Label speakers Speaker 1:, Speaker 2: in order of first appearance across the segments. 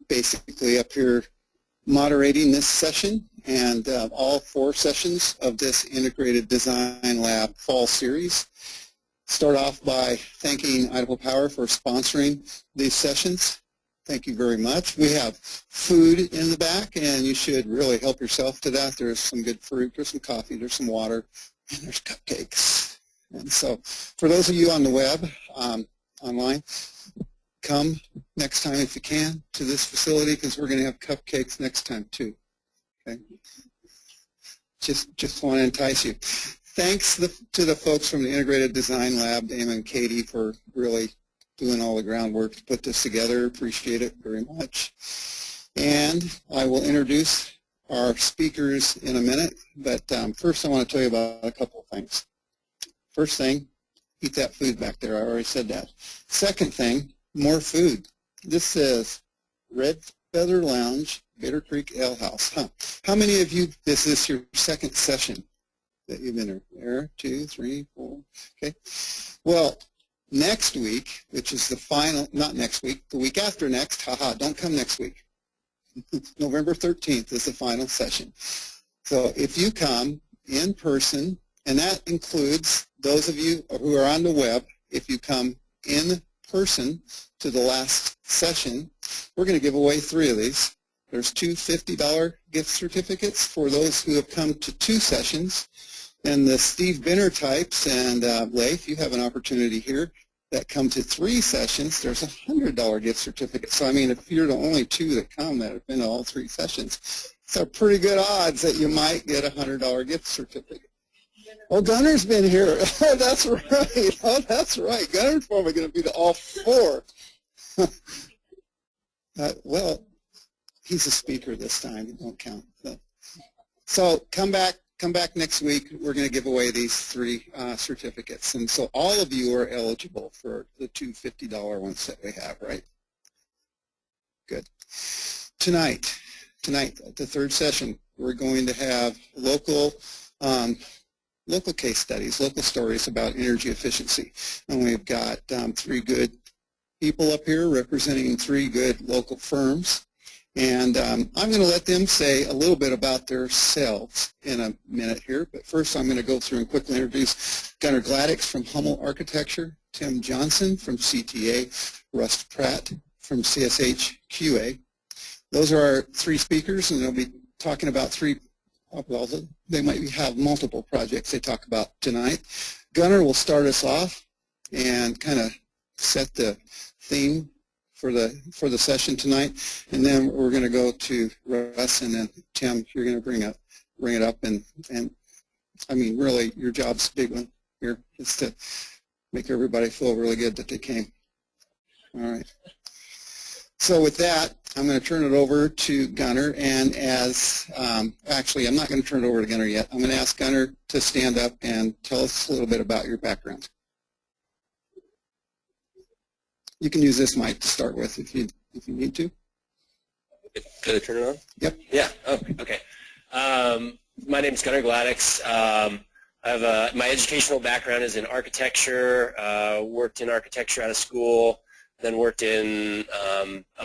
Speaker 1: basically up here moderating this session, and all 4 sessions of this Integrated Design Lab fall series. Start off by thanking Idaho Power for sponsoring these sessions. Thank you very much. We have food in the back, and you should really help yourself to that. There's some good fruit, there's some coffee, there's some water, and there's cupcakes. And so for those of you on the web, online, come next time if you can to this facility, because we're going to have cupcakes next time too. Okay? Just want to entice you. Thanks to the folks from the Integrated Design Lab, Damon and Katie, for really doing all the groundwork to put this together. Appreciate it very much. And I will introduce our speakers in a minute, but first I want to tell you about a couple of things. First thing, eat that food back there. I already said that. Second thing, more food. This is Red Feather Lounge, Bitter Creek Ale House. How many of you, this is your second session that you've been there? 2, 3, 4, okay. Well, next week, which is the final, not next week, the week after next, don't come next week. November 13th is the final session. So if you come in person, and that includes those of you who are on the web, if you come in person to the last session, we're going to give away 3 of these. There's 2 $50 gift certificates for those who have come to 2 sessions. And the Steve Binner types and Leif, you have an opportunity here that come to 3 sessions. There's a $100 gift certificate. So I mean, if you're the only 2 that come that have been to all 3 sessions, it's a pretty good odds that you might get a $100 gift certificate. Oh, Gunner's been here. Oh, that's right. Oh, that's right. Gunner's probably going to be to all 4. Well, he's a speaker this time. It won't count. So come back next week. We're going to give away these 3 certificates. And so all of you are eligible for the 2 $50 ones that we have, right? Good. Tonight, the 3rd session, we're going to have local case studies, local stories about energy efficiency. And we've got 3 good people up here representing 3 good local firms. And I'm going to let them say a little bit about themselves in a minute here. But first I'm going to go through and quickly introduce Gunnar Gladix from Hummel Architecture, Tim Johnson from CTA, Russ Pratt from CSH QA. Those are our 3 speakers, and they'll be talking about 3, well, they might have multiple projects they talk about tonight. Gunnar will start us off and kind of set the theme for the session tonight, and then we're going to go to Russ, and then Tim, you're going to bring it up, and I mean, really, your job's a big one here, is to make everybody feel really good that they came. All right. So with that, I'm going to turn it over to Gunnar, and actually, I'm not going to turn it over to Gunnar yet. I'm going to ask Gunnar to stand up and tell us a little bit about your background. You can use this mic to start with if you need to.
Speaker 2: Did I turn it on?
Speaker 1: Yep.
Speaker 2: Yeah. Oh, okay. My name is Gunnar Gladix. My educational background is in architecture. Worked in architecture out of school. Then worked in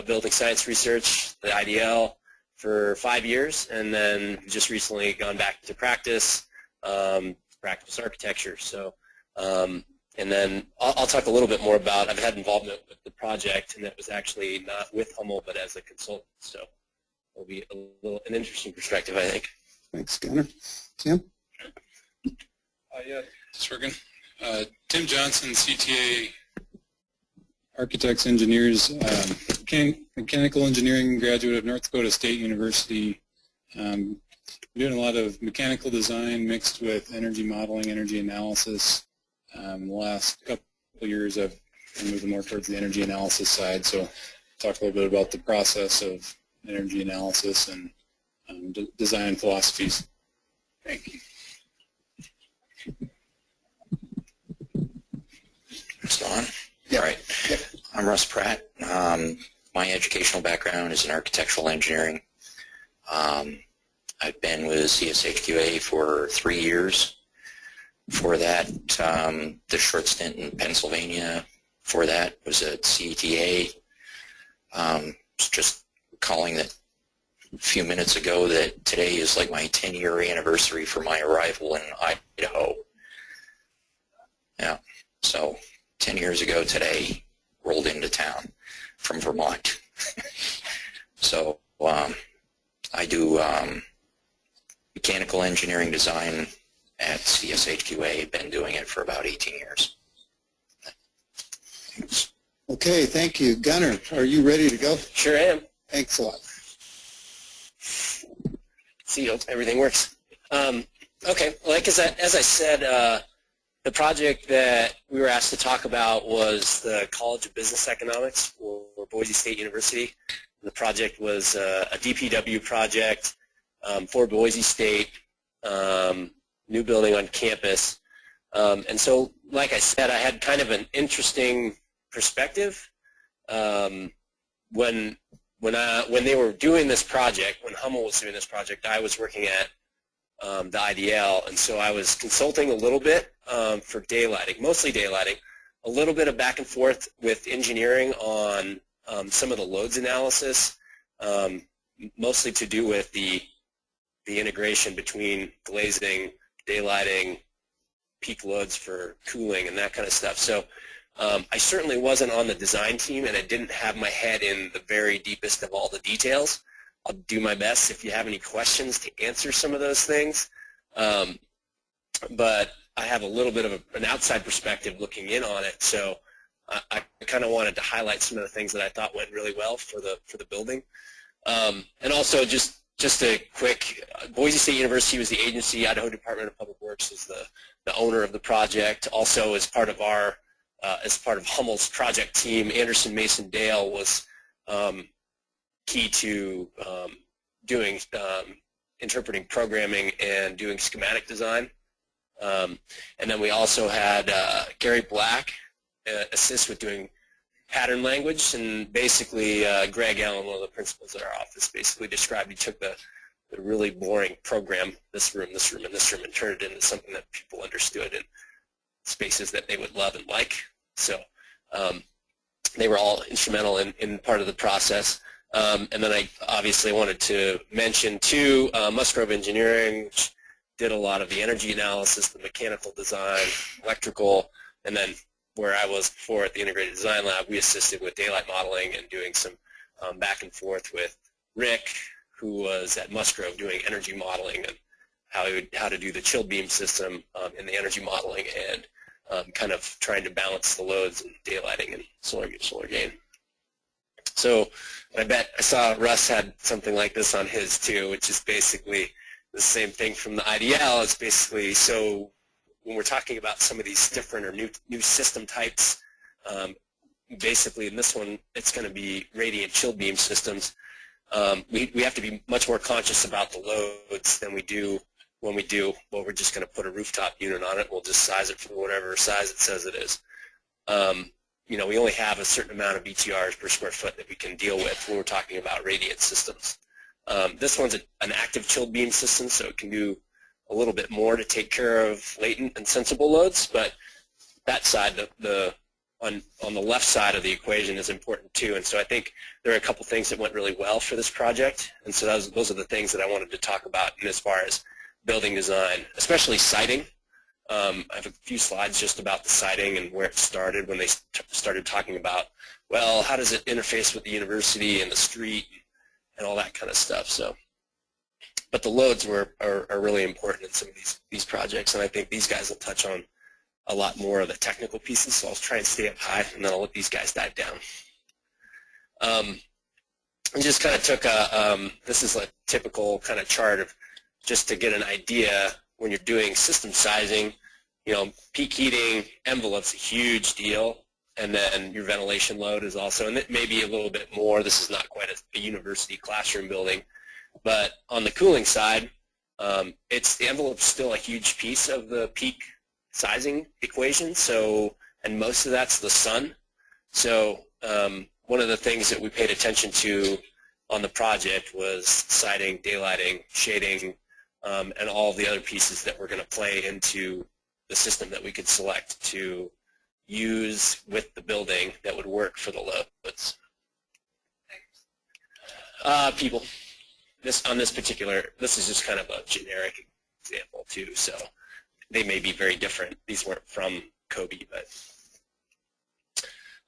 Speaker 2: building science research, the IDL, for 5 years, and then just recently gone back to practice architecture. So. And then I'll talk a little bit more about, I've had involvement with the project, and that was actually not with Hummel, but as a consultant. So it'll be an interesting perspective, I think.
Speaker 1: Thanks, Gunnar. Tim?
Speaker 3: Yeah, it's working. Tim Johnson, CTA Architects, Engineers, Mechanical Engineering graduate of North Dakota State University. Doing a lot of mechanical design mixed with energy modeling, energy analysis. In the last couple of years, I've been moving more towards the energy analysis side, so talk a little bit about the process of energy analysis and design philosophies. Thank you.
Speaker 4: It's on? Yeah. All right. Yep. I'm Russ Pratt. My educational background is in architectural engineering. I've been with CSHQA for 3 years. For that, the short stint in Pennsylvania. For that was at CTA. was just calling that a few minutes ago that today is like my 10-year anniversary for my arrival in Idaho. Yeah, so 10 years ago today, rolled into town from Vermont. So I do mechanical engineering design at CSHQA. Been doing it for about 18 years. Thanks.
Speaker 1: Okay, thank you. Gunnar, are you ready to go?
Speaker 2: Sure am.
Speaker 1: Thanks a lot.
Speaker 2: See, hope everything works. Okay, like as I said, the project that we were asked to talk about was the College of Business Economics for Boise State University. The project was a DPW project for Boise State, new building on campus. And so, like I said, I had kind of an interesting perspective. When they were doing this project, when Hummel was doing this project, I was working at the IDL, and so I was consulting a little bit for daylighting, mostly daylighting, a little bit of back and forth with engineering on some of the loads analysis, mostly to do with the integration between glazing, daylighting, peak loads for cooling, and that kind of stuff. So I certainly wasn't on the design team, and I didn't have my head in the very deepest of all the details. I'll do my best if you have any questions to answer some of those things. But I have a little bit of an outside perspective looking in on it, so I kind of wanted to highlight some of the things that I thought went really well for the building. And also just a quick, Boise State University was the agency. Idaho Department of Public Works is the owner of the project. Also, as part of Hummel's project team, Anderson Mason Dale was key to doing interpreting programming and doing schematic design. And then we also had Gary Black assist with doing pattern language, and basically Greg Allen, one of the principals at our office, basically described, he took the really boring program, this room, this room, and this room, and turned it into something that people understood in spaces that they would love and like. So they were all instrumental in part of the process. And then I obviously wanted to mention too, Musgrove Engineering, which did a lot of the energy analysis, the mechanical design, electrical, and then where I was before at the Integrated Design Lab, we assisted with daylight modeling and doing some back and forth with Rick, who was at Musgrove doing energy modeling and how to do the chilled beam system in the energy modeling, and kind of trying to balance the loads and daylighting and solar gain. So I bet I saw Russ had something like this on his too, which is basically the same thing from the IDL. It's basically, so when we're talking about some of these different or new system types, basically in this one it's going to be radiant chill beam systems. We have to be much more conscious about the loads than we do when we do, well, we're just going to put a rooftop unit on it. We'll just size it for whatever size it says it is. You know, we only have a certain amount of BTRs per square foot that we can deal with when we're talking about radiant systems. This one's an active chilled beam system, so it can do a little bit more to take care of latent and sensible loads, but that side, on the left side of the equation, is important too. And so I think there are a couple things that went really well for this project, and so those are the things that I wanted to talk about in as far as building design, especially siting. I have a few slides just about the siting and where it started when they started talking about, well, how does it interface with the university and the street and all that kind of stuff. So, but the loads are really important in some of these projects, and I think these guys will touch on a lot more of the technical pieces, so I'll try and stay up high, and then I'll let these guys dive down. I just kind of took this is a typical kind of chart of just to get an idea when you're doing system sizing. You know, peak heating envelope's a huge deal, and then your ventilation load is also, and it may be a little bit more. This is not quite a university classroom building, but on the cooling side, the envelope's still a huge piece of the peak sizing equation. So, and most of that's the sun. So one of the things that we paid attention to on the project was siding, daylighting, shading, and all of the other pieces that were going to play into the system that we could select to use with the building that would work for the loads. People. On this particular, this is just kind of a generic example too, so they may be very different. These weren't from Kobe, but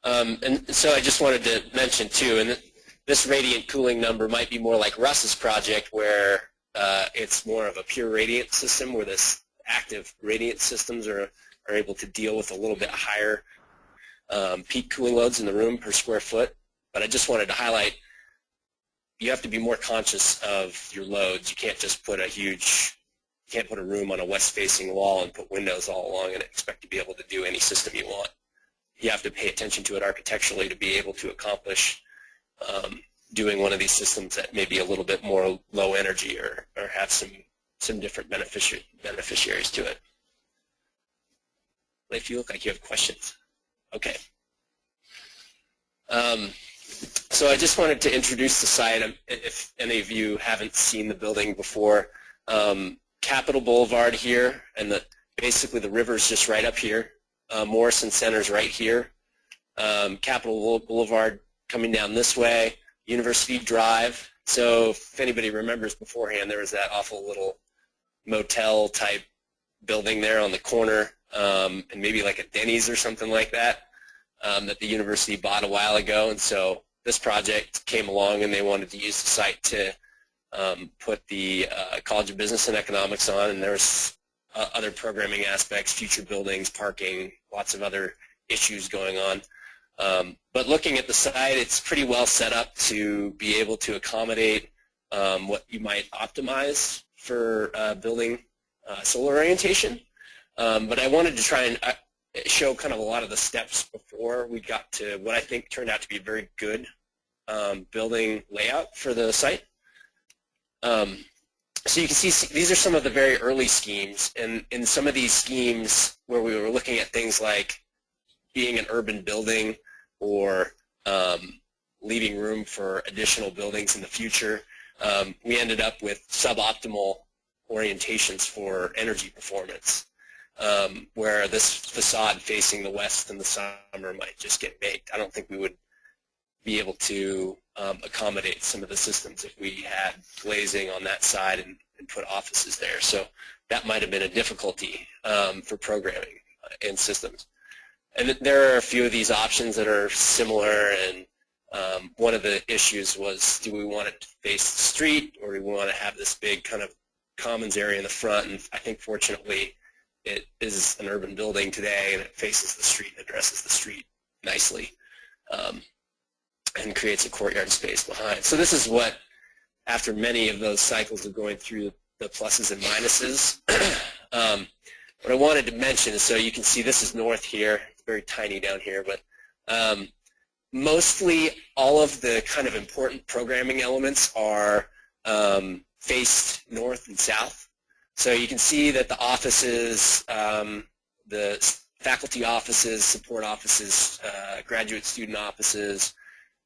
Speaker 2: and so I just wanted to mention too, and this radiant cooling number might be more like Russ's project, where it's more of a pure radiant system, where this active radiant systems are able to deal with a little bit higher peak cooling loads in the room per square foot. But I just wanted to highlight, you have to be more conscious of your loads. You can't just put you can't put a room on a west-facing wall and put windows all along and expect to be able to do any system you want. You have to pay attention to it architecturally to be able to accomplish doing one of these systems that may be a little bit more low energy or have some different beneficiaries to it. If you look like you have questions. Okay. So I just wanted to introduce the site, if any of you haven't seen the building before. Capitol Boulevard here, and basically the river's just right up here. Morrison Center's right here. Capitol Boulevard coming down this way. University Drive. So if anybody remembers beforehand, there was that awful little motel type building there on the corner, and maybe like a Denny's or something like that, that the university bought a while ago. And so this project came along and they wanted to use the site to put the College of Business and Economics on, and there's other programming aspects, future buildings, parking, lots of other issues going on. But looking at the site, it's pretty well set up to be able to accommodate what you might optimize for building solar orientation. But I wanted to try and show kind of a lot of the steps before we got to what I think turned out to be a very good building layout for the site. So you can see these are some of the very early schemes, and in some of these schemes where we were looking at things like being an urban building or leaving room for additional buildings in the future, we ended up with suboptimal orientations for energy performance, where this facade facing the west in the summer might just get baked. I don't think we would be able to accommodate some of the systems if we had glazing on that side and put offices there. So that might have been a difficulty for programming in systems. And there are a few of these options that are similar, and one of the issues was, do we want it to face the street, or do we want to have this big kind of commons area in the front? And I think fortunately it is an urban building today, and it faces the street and addresses the street nicely, and creates a courtyard space behind. So this is what, after many of those cycles of going through the pluses and minuses, what I wanted to mention is, so you can see this is north here. It's very tiny down here, but mostly all of the kind of important programming elements are faced north and south. So you can see that the offices, the faculty offices, support offices, graduate student offices,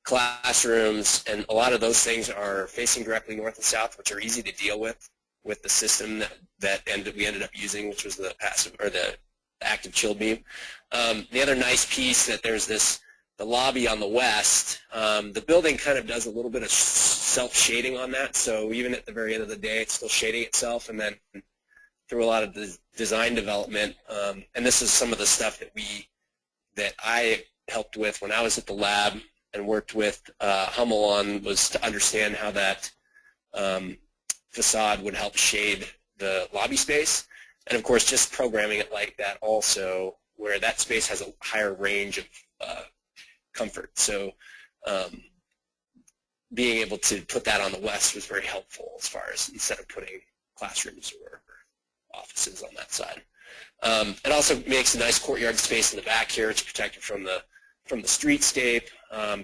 Speaker 2: classrooms, and a lot of those things are facing directly north and south, which are easy to deal with the system that we ended up using, which was the passive or the active chilled beam. The other nice piece that there's the lobby on the west. The building kind of does a little bit of self-shading on that, so even at the very end of the day, it's still shading itself, and then through a lot of the design development, and this is some of the stuff that I helped with when I was at the lab and worked with Hummel on, was to understand how that facade would help shade the lobby space, and of course just programming it like that also, where that space has a higher range of comfort. So being able to put that on the west was very helpful, as far as instead of putting classrooms or offices on that side. It also makes a nice courtyard space in the back here. It's protected from the streetscape,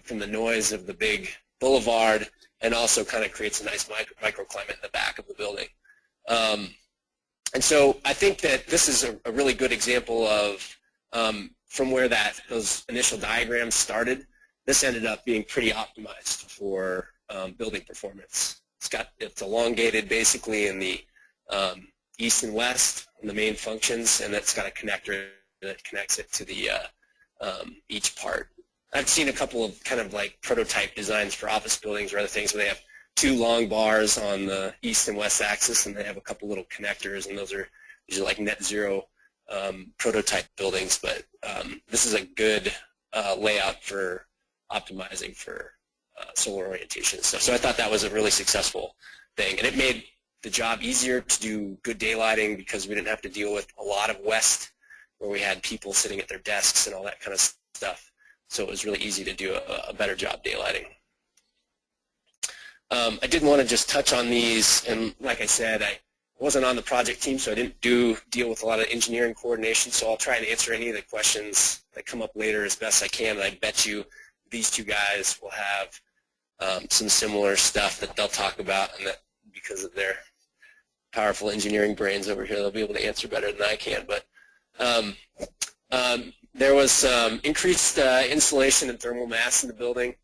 Speaker 2: from the noise of the big boulevard, and also kind of creates a nice microclimate in the back of the building. And so I think that this is a really good example of from where those initial diagrams started. This ended up being pretty optimized for building performance. It's elongated basically in the east and west in the main functions, and it's got a connector that connects it to the each part. I've seen a couple of kind of like prototype designs for office buildings or other things where they have two long bars on the east and west axis, and they have a couple little connectors, and these are like net zero prototype buildings, but this is a good layout for optimizing for solar orientation and stuff. So I thought that was a really successful thing, and it made the job easier to do good daylighting because we didn't have to deal with a lot of west where we had people sitting at their desks and all that kind of stuff. So it was really easy to do a better job daylighting. I did want to just touch on these, and like I said, I wasn't on the project team, so I didn't deal with a lot of engineering coordination, so I'll try and answer any of the questions that come up later as best I can, and I bet you these two guys will have some similar stuff that they'll talk about, and that because of their powerful engineering brains over here, they'll be able to answer better than I can. But there was increased insulation and thermal mass in the building.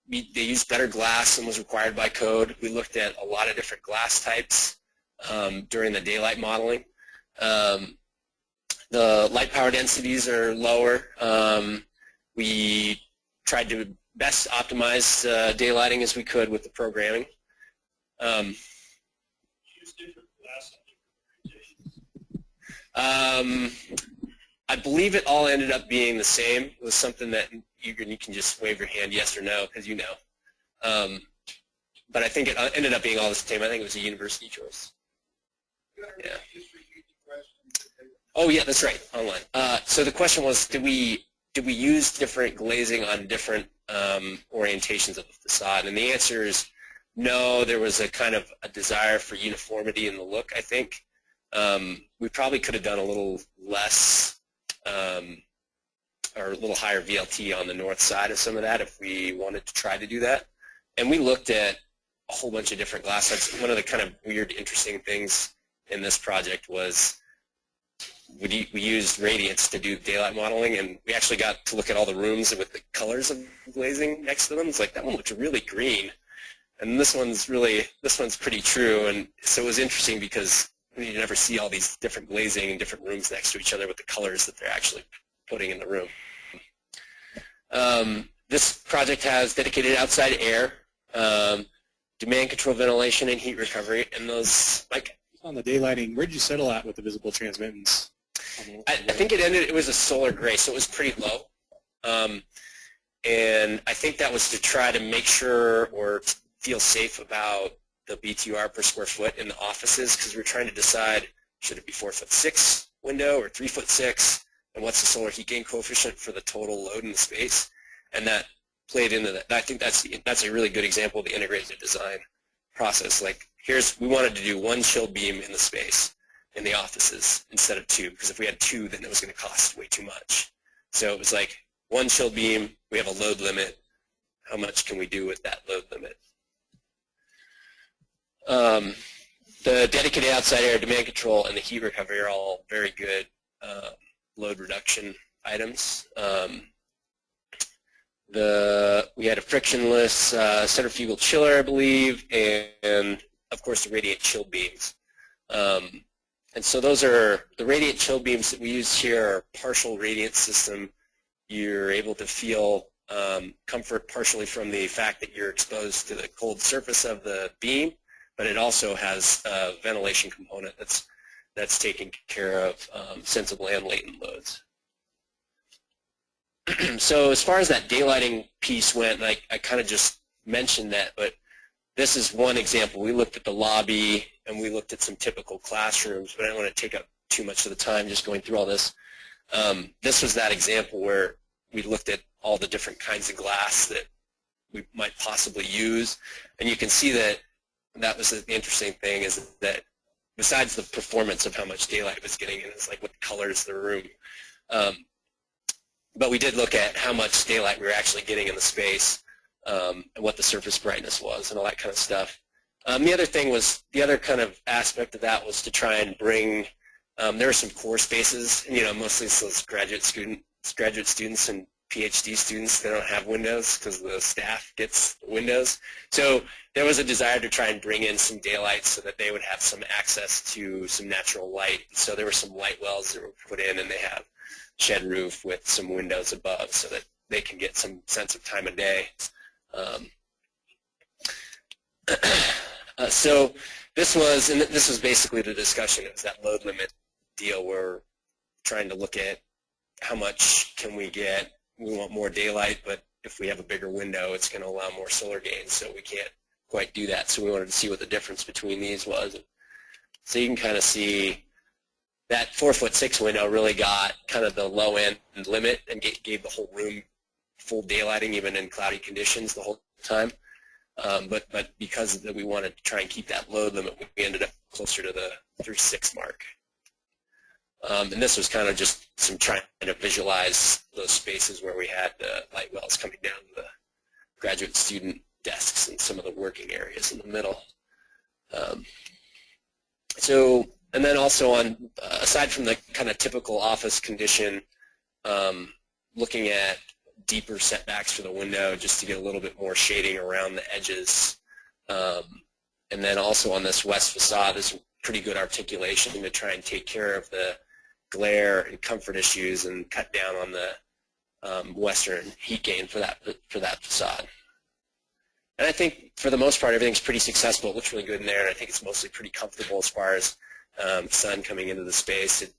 Speaker 2: They used better glass than was required by code. We looked at a lot of different glass types during the daylight modeling. The light power densities are lower. We tried to best optimize daylighting as we could with the programming. I believe it all ended up being the same. It was something that you can just wave your hand yes or no, because you know. But I think it ended up being all the same. I think it was a university choice. Yeah. Oh yeah, that's right, online. So the question was, did we use different glazing on different orientations of the facade? And the answer is no. There was a kind of a desire for uniformity in the look, I think. We probably could have done a little less or a little higher VLT on the north side of some of that if we wanted to try to do that. And we looked at a whole bunch of different glass types. One of the kind of weird, interesting things in this project was we used radiance to do daylight modeling, and we actually got to look at all the rooms with the colors of glazing next to them. It's like, that one looked really green, and this one's pretty true. And so it was interesting because you never see all these different glazing in different rooms next to each other with the colors that they're actually putting in the room. This project has dedicated outside air, demand control, ventilation, and heat recovery. And those, like,
Speaker 5: on the daylighting, where did you settle at with the visible transmittance?
Speaker 2: I think it was a solar gray, so it was pretty low. And I think that was to try to make sure or feel safe about the BTR per square foot in the offices, because we're trying to decide, should it be 4'6" window or 3'6", and what's the solar heat gain coefficient for the total load in the space, and that played into that. I think that's a really good example of the integrated design process. Like, we wanted to do one chill beam in the space in the offices instead of two, because if we had two, then it was going to cost way too much. So it was like, one chill beam, we have a load limit. How much can we do with that load limit? The dedicated outside air, demand control, and the heat recovery are all very good load reduction items. We had a frictionless centrifugal chiller, I believe, and of course the radiant chill beams. And so those are the radiant chill beams that we use here are partial radiant system. You're able to feel comfort partially from the fact that you're exposed to the cold surface of the beam, but it also has a ventilation component that's taking care of sensible and latent loads. So as far as that daylighting piece went, and I kind of just mentioned that, but this is one example. We looked at the lobby and we looked at some typical classrooms, but I don't want to take up too much of the time just going through all this. This was that example where we looked at all the different kinds of glass that we might possibly use, and you can see that was the interesting thing, is that besides the performance of how much daylight it was getting in, it's like what colors the room. But we did look at how much daylight we were actually getting in the space, and what the surface brightness was and all that kind of stuff. The other thing was, the other kind of aspect of that was to try and bring, there were some core spaces, and, mostly those graduate students and PhD students, they don't have windows because the staff gets windows. So there was a desire to try and bring in some daylight so that they would have some access to some natural light. So there were some light wells that were put in, and they have shed roof with some windows above so that they can get some sense of time of day. So this was basically the discussion. It was that load limit deal where we're trying to look at how much can we get. We want more daylight, but if we have a bigger window, it's going to allow more solar gain, so we can't quite do that. So we wanted to see what the difference between these was. So you can kind of see that 4'6" window really got kind of the low end limit and gave the whole room full daylighting even in cloudy conditions the whole time. But because we wanted to try and keep that load limit, we ended up closer to the 3.6 mark. And this was kind of just some trying to visualize those spaces where we had light wells coming down the graduate student desks and some of the working areas in the middle. And then also on, aside from the kind of typical office condition, looking at deeper setbacks for the window just to get a little bit more shading around the edges. And then also on this west facade, there's pretty good articulation to try and take care of the glare and comfort issues and cut down on the western heat gain for that facade. And I think for the most part everything's pretty successful. It looks really good in there, and I think it's mostly pretty comfortable as far as sun coming into the space. It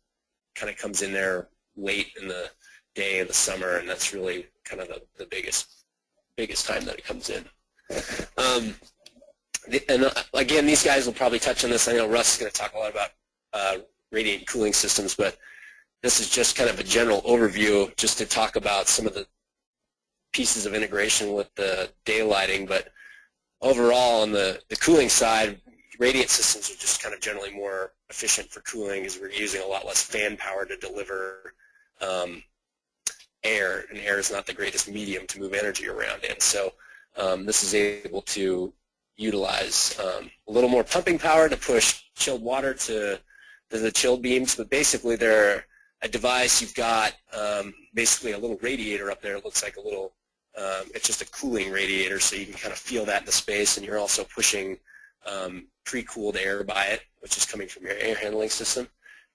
Speaker 2: kind of comes in there late in the day in the summer, and that's really kind of the biggest time that it comes in. And again, these guys will probably touch on this. I know Russ is going to talk a lot about radiant cooling systems, but this is just kind of a general overview just to talk about some of the pieces of integration with the daylighting. But overall, on the cooling side, radiant systems are just kind of generally more efficient for cooling as we're using a lot less fan power to deliver air, and air is not the greatest medium to move energy around in. So this is able to utilize a little more pumping power to push chilled water to the chilled beams, but basically they're a device. You've got basically a little radiator up there. It looks like a little, it's just a cooling radiator, so you can kind of feel that in the space, and you're also pushing pre-cooled air by it, which is coming from your air handling system.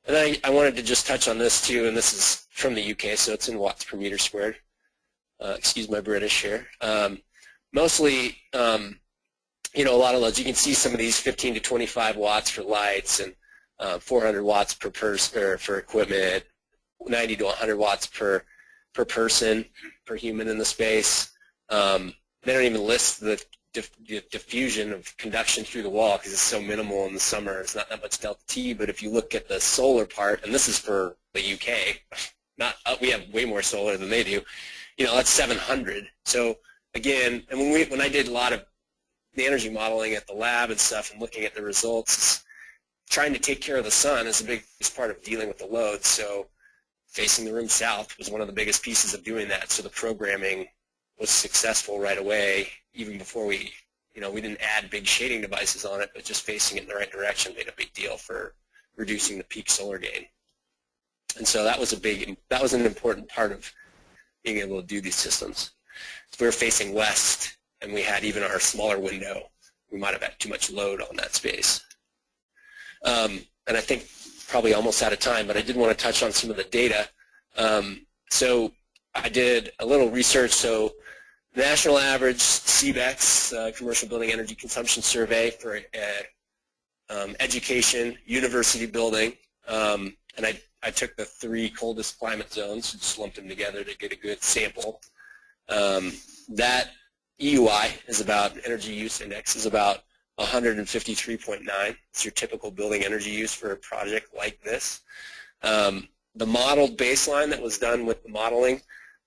Speaker 2: And I wanted to just touch on this too, and this is from the UK, so it's in watts per meter squared. Excuse my British here. Mostly, you know, a lot of loads. You can see some of these 15 to 25 watts for lights, and 400 watts per person for equipment, 90 to 100 watts per person, per human in the space. They don't even list the diffusion of conduction through the wall because it's so minimal in the summer. It's not that much delta T, but if you look at the solar part, and this is for the UK, we have way more solar than they do, you know, that's 700. So again, and when I did a lot of the energy modeling at the lab and stuff and looking at the results, trying to take care of the sun is the biggest part of dealing with the load. So facing the room south was one of the biggest pieces of doing that. So the programming was successful right away, even before we didn't add big shading devices on it, but just facing it in the right direction made a big deal for reducing the peak solar gain. And so that was an important part of being able to do these systems. If we were facing west and we had even our smaller window, we might have had too much load on that space. And I think probably almost out of time, but I did want to touch on some of the data. So I did a little research. So national average CBEX, Commercial Building Energy Consumption Survey for education, university building, and I took the 3 coldest climate zones and just lumped them together to get a good sample. That EUI is about, energy use index is about 153.9. It's your typical building energy use for a project like this. The modeled baseline that was done with the modeling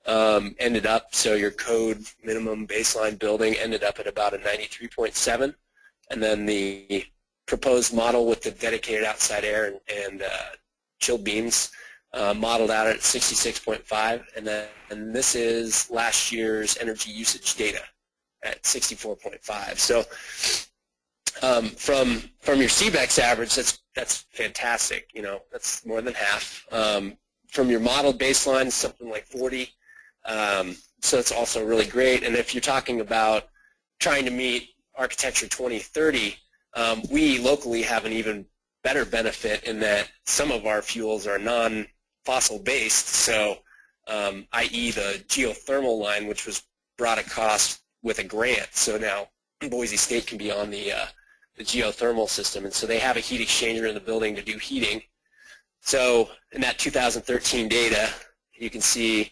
Speaker 2: ended up, so your code minimum baseline building ended up at about a 93.7, and then the proposed model with the dedicated outside air and chilled beams modeled out at 66.5, and this is last year's energy usage data at 64.5. So from your CBEX average, that's fantastic. You know, that's more than half. From your modeled baseline, something like 40. So it's also really great. And if you're talking about trying to meet Architecture 2030, we locally have an even better benefit in that some of our fuels are non-fossil based. So, i.e. the geothermal line, which was brought across with a grant. So now Boise State can be on the the geothermal system, and so they have a heat exchanger in the building to do heating. So in that 2013 data, you can see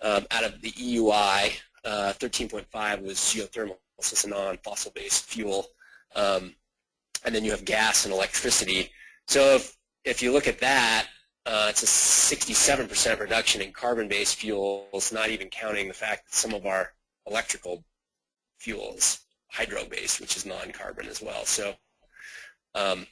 Speaker 2: out of the EUI, 13.5 was geothermal, so it's a non-fossil-based fuel. And then you have gas and electricity. So if you look at that, it's a 67% reduction in carbon-based fuels, not even counting the fact that some of our electrical fuel is hydro-based, which is non-carbon as well. So I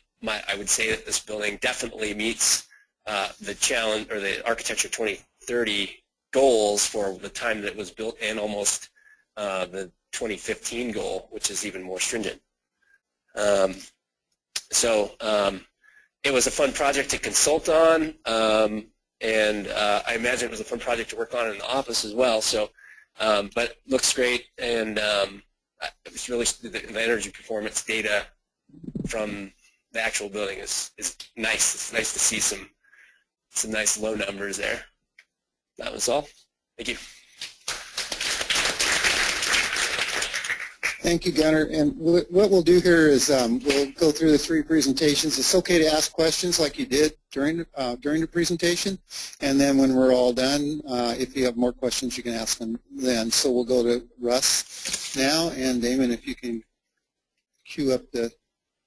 Speaker 2: would say that this building definitely meets the challenge, or the Architecture 2030 goals for the time that it was built, and almost the 2015 goal, which is even more stringent. It was a fun project to consult on, and I imagine it was a fun project to work on in the office as well. So, but looks great, and it's really the energy performance data from the actual building is nice. It's nice to see some nice low numbers there. That was all. Thank you.
Speaker 1: Thank you, Gunnar. And what we'll do here is we'll go through the 3 presentations. It's okay to ask questions like you did during the presentation. And then when we're all done, if you have more questions, you can ask them then. So we'll go to Russ now. And Damon, if you can cue up the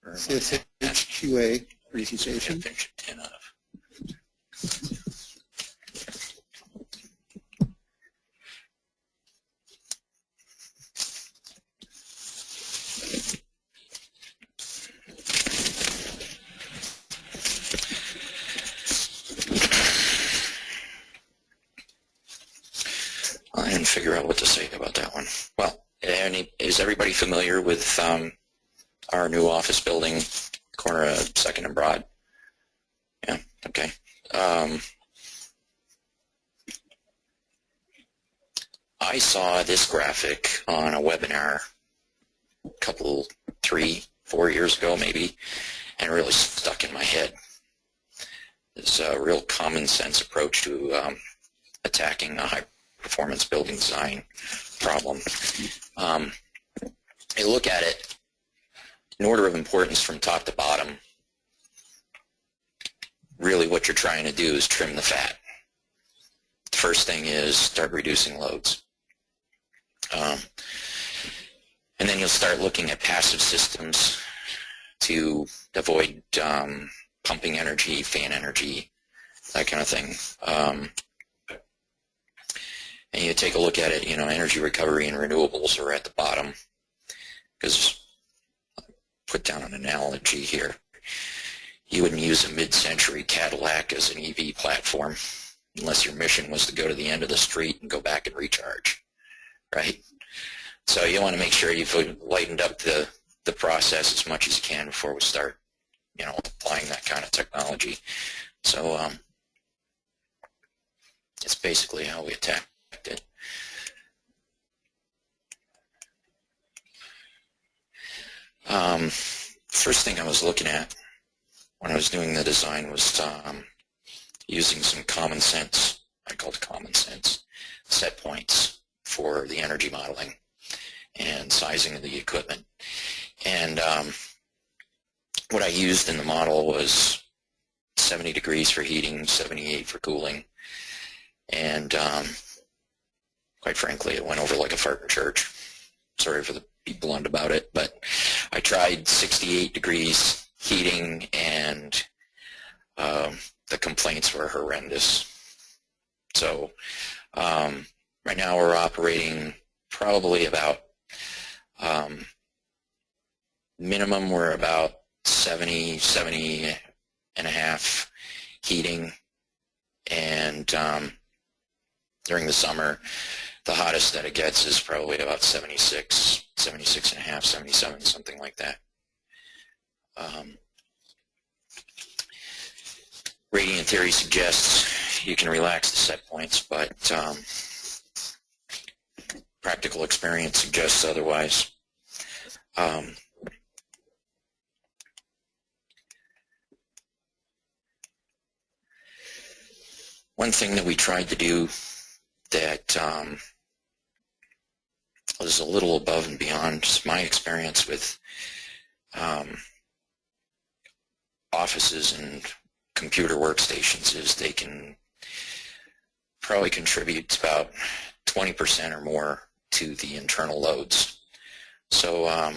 Speaker 1: CSHQA presentation.
Speaker 4: I didn't figure out what to say about that one. Well, is everybody familiar with our new office building, corner of 2nd and Broad? Yeah, okay. I saw this graphic on a webinar a couple, 3, 4 years ago maybe, and it really stuck in my head. It's a real common sense approach to attacking a high-performance building design problem. You look at it in order of importance from top to bottom. Really what you're trying to do is trim the fat. The first thing is start reducing loads. And then you'll start looking at passive systems to avoid pumping energy, fan energy, that kind of thing. And you take a look at it, energy recovery and renewables are at the bottom, because put down an analogy here. You wouldn't use a mid-century Cadillac as an EV platform unless your mission was to go to the end of the street and go back and recharge, right? So you want to make sure you've lightened up the process as much as you can before we start, applying that kind of technology. So it's basically how we attacked it. First thing I was looking at when I was doing the design was using some common sense, I call it common sense, set points for the energy modeling and sizing of the equipment. And what I used in the model was 70 degrees for heating, 78 for cooling, and quite frankly, it went over like a fart in church. Sorry for the be blunt about it, but I tried 68 degrees heating, and the complaints were horrendous. So right now we're operating probably about minimum we're about 70 and a half heating, and during the summer the hottest that it gets is probably about 76 and a half, 77, something like that. Radiant theory suggests you can relax the set points, but practical experience suggests otherwise. One thing that we tried to do that was a little above and beyond just my experience with offices and computer workstations is they can probably contribute about 20% or more to the internal loads. So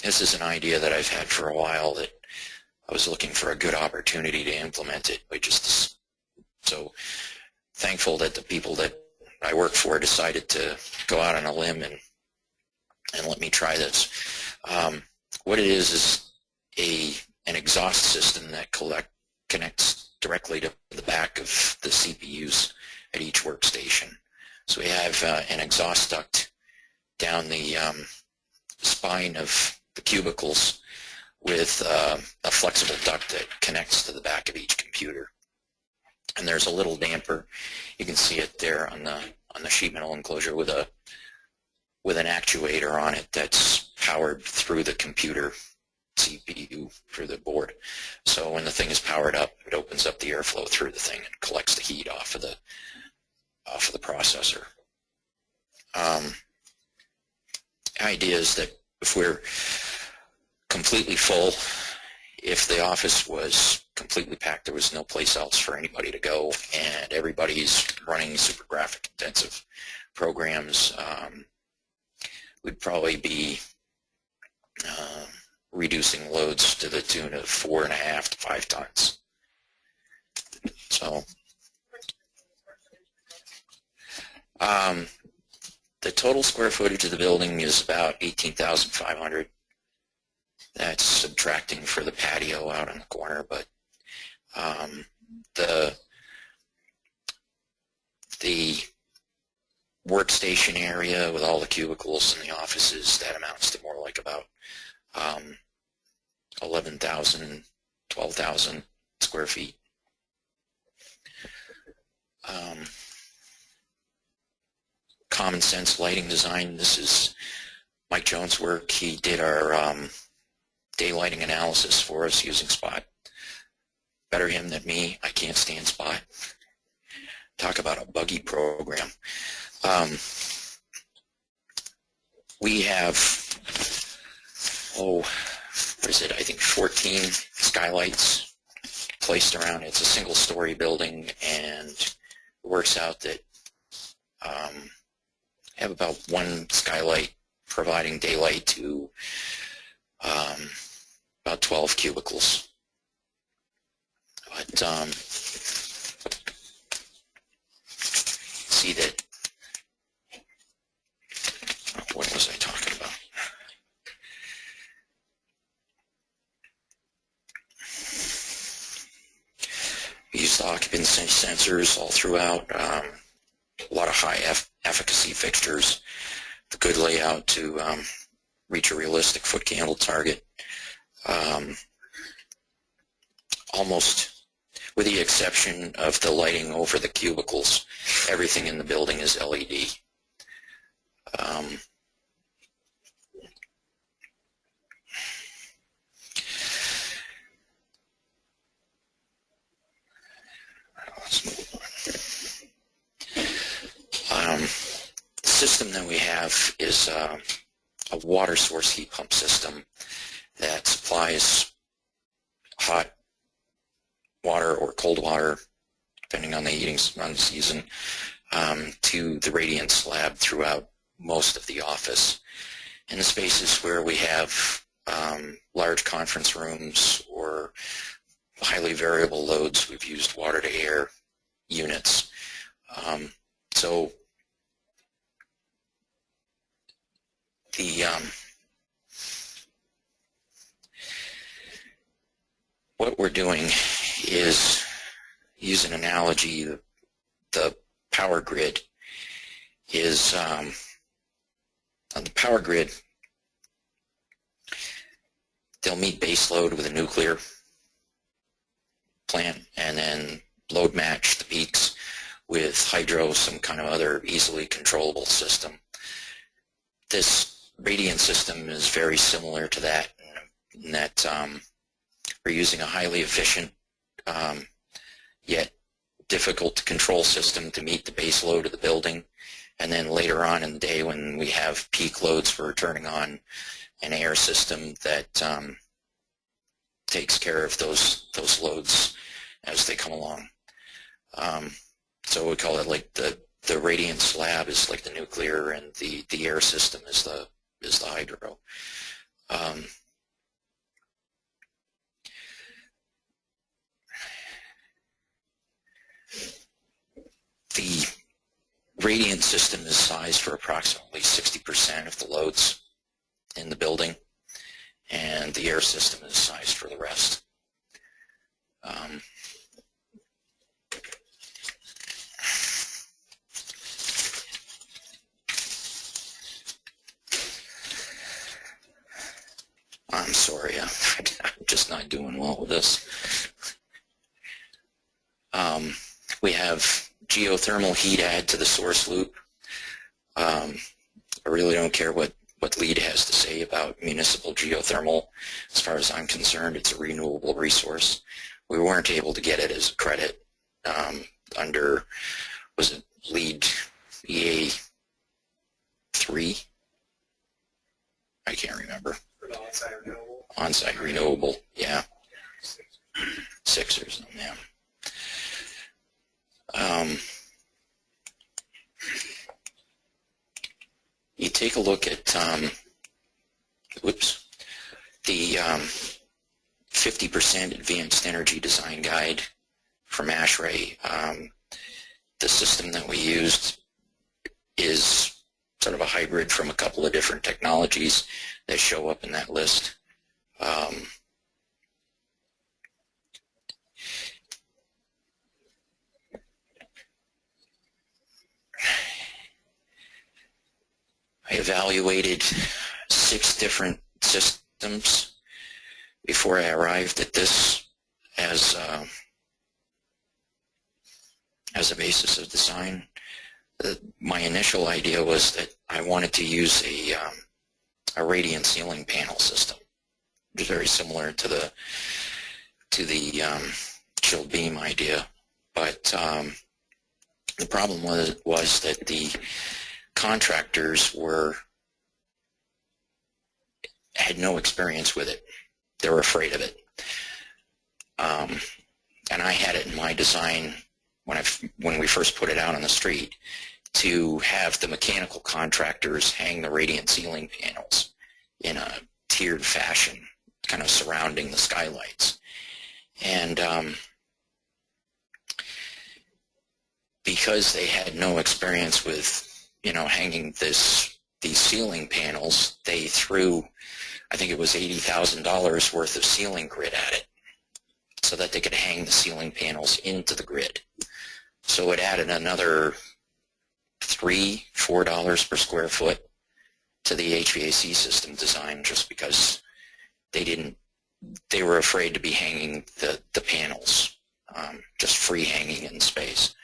Speaker 4: this is an idea that I've had for a while, that I was looking for a good opportunity to implement it. So thankful that the people that I work for decided to go out on a limb and let me try this. What it is an exhaust system that connects directly to the back of the CPUs at each workstation. So we have an exhaust duct down the spine of the cubicles with a flexible duct that connects to the back of each computer. And there's a little damper. You can see it there on the sheet metal enclosure with an actuator on it that's powered through the computer CPU for the board. So when the thing is powered up, it opens up the airflow through the thing and collects the heat off of the processor. Idea is that if we're completely full, if the office was completely packed, there was no place else for anybody to go, and everybody's running super graphic intensive programs, we'd probably be reducing loads to the tune of 4.5 to 5 tons. So the total square footage of the building is about 18,500. That's subtracting for the patio out on the corner, but the workstation area with all the cubicles and the offices, that amounts to more like about 11,000, 12,000 square feet. Common sense lighting design. This is Mike Jones' work. He did our daylighting analysis for us using Spot. Better him than me. I can't stand Spot. Talk about a buggy program. We have, what is it? I think 14 skylights placed around. It's a single-story building, and it works out that have about one skylight providing daylight to about 12 cubicles. But see that, what was I talking about? We used occupancy sensors all throughout, a lot of high efficacy fixtures, the good layout to reach a realistic foot candle target. Almost, with the exception of the lighting over the cubicles, everything in the building is LED. Let's move on. The system that we have is a water source heat pump system that supplies hot water or cold water, depending on the heating season, to the radiant slab throughout most of the office. In the spaces where we have large conference rooms or highly variable loads, we've used water-to-air units. So the what we're doing is, use an analogy, the power grid is, on the power grid, they'll meet base load with a nuclear plant and then load match the peaks with hydro, some kind of other easily controllable system. This radiant system is very similar to that, in that we're using a highly efficient yet difficult to control system to meet the base load of the building, and then later on in the day when we have peak loads, we're turning on an air system that takes care of those loads as they come along. So we call it like the radiant slab is like the nuclear, and the air system is the hydro. The radiant system is sized for approximately 60% of the loads in the building, and the air system is sized for the rest. I'm sorry, I'm just not doing well with this. We have geothermal heat add to the source loop. I really don't care what LEED has to say about municipal geothermal. As far as I'm concerned, it's a renewable resource. We weren't able to get it as a credit under, was it LEED EA 3? I can't remember.
Speaker 5: On-site renewable.
Speaker 4: On-site renewable, yeah. 6 or something, yeah. You take a look at the 50% Advanced Energy Design Guide from ASHRAE. The system that we used is sort of a hybrid from a couple of different technologies that show up in that list. I evaluated 6 different systems before I arrived at this as a basis of design. My initial idea was that I wanted to use a radiant ceiling panel system, which is very similar to the chilled beam idea. But the problem was that the contractors had no experience with it. They were afraid of it. And I had it in my design when we first put it out on the street to have the mechanical contractors hang the radiant ceiling panels in a tiered fashion, kind of surrounding the skylights. And because they had no experience with hanging these ceiling panels, they threw, I think it was $80,000 worth of ceiling grid at it so that they could hang the ceiling panels into the grid. So it added another $3-4 per square foot to the HVAC system design, just because they were afraid to be hanging the panels, just free hanging in space.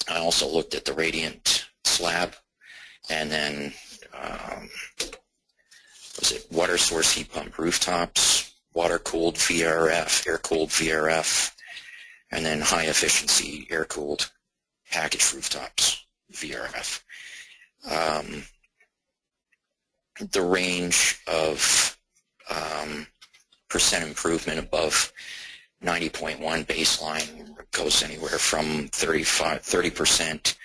Speaker 4: I also looked at the radiant slab, and then was it water source heat pump rooftops, water-cooled VRF, air-cooled VRF, and then high-efficiency air-cooled packaged rooftops, VRF. The range of percent improvement above 90.1 baseline goes anywhere from 30%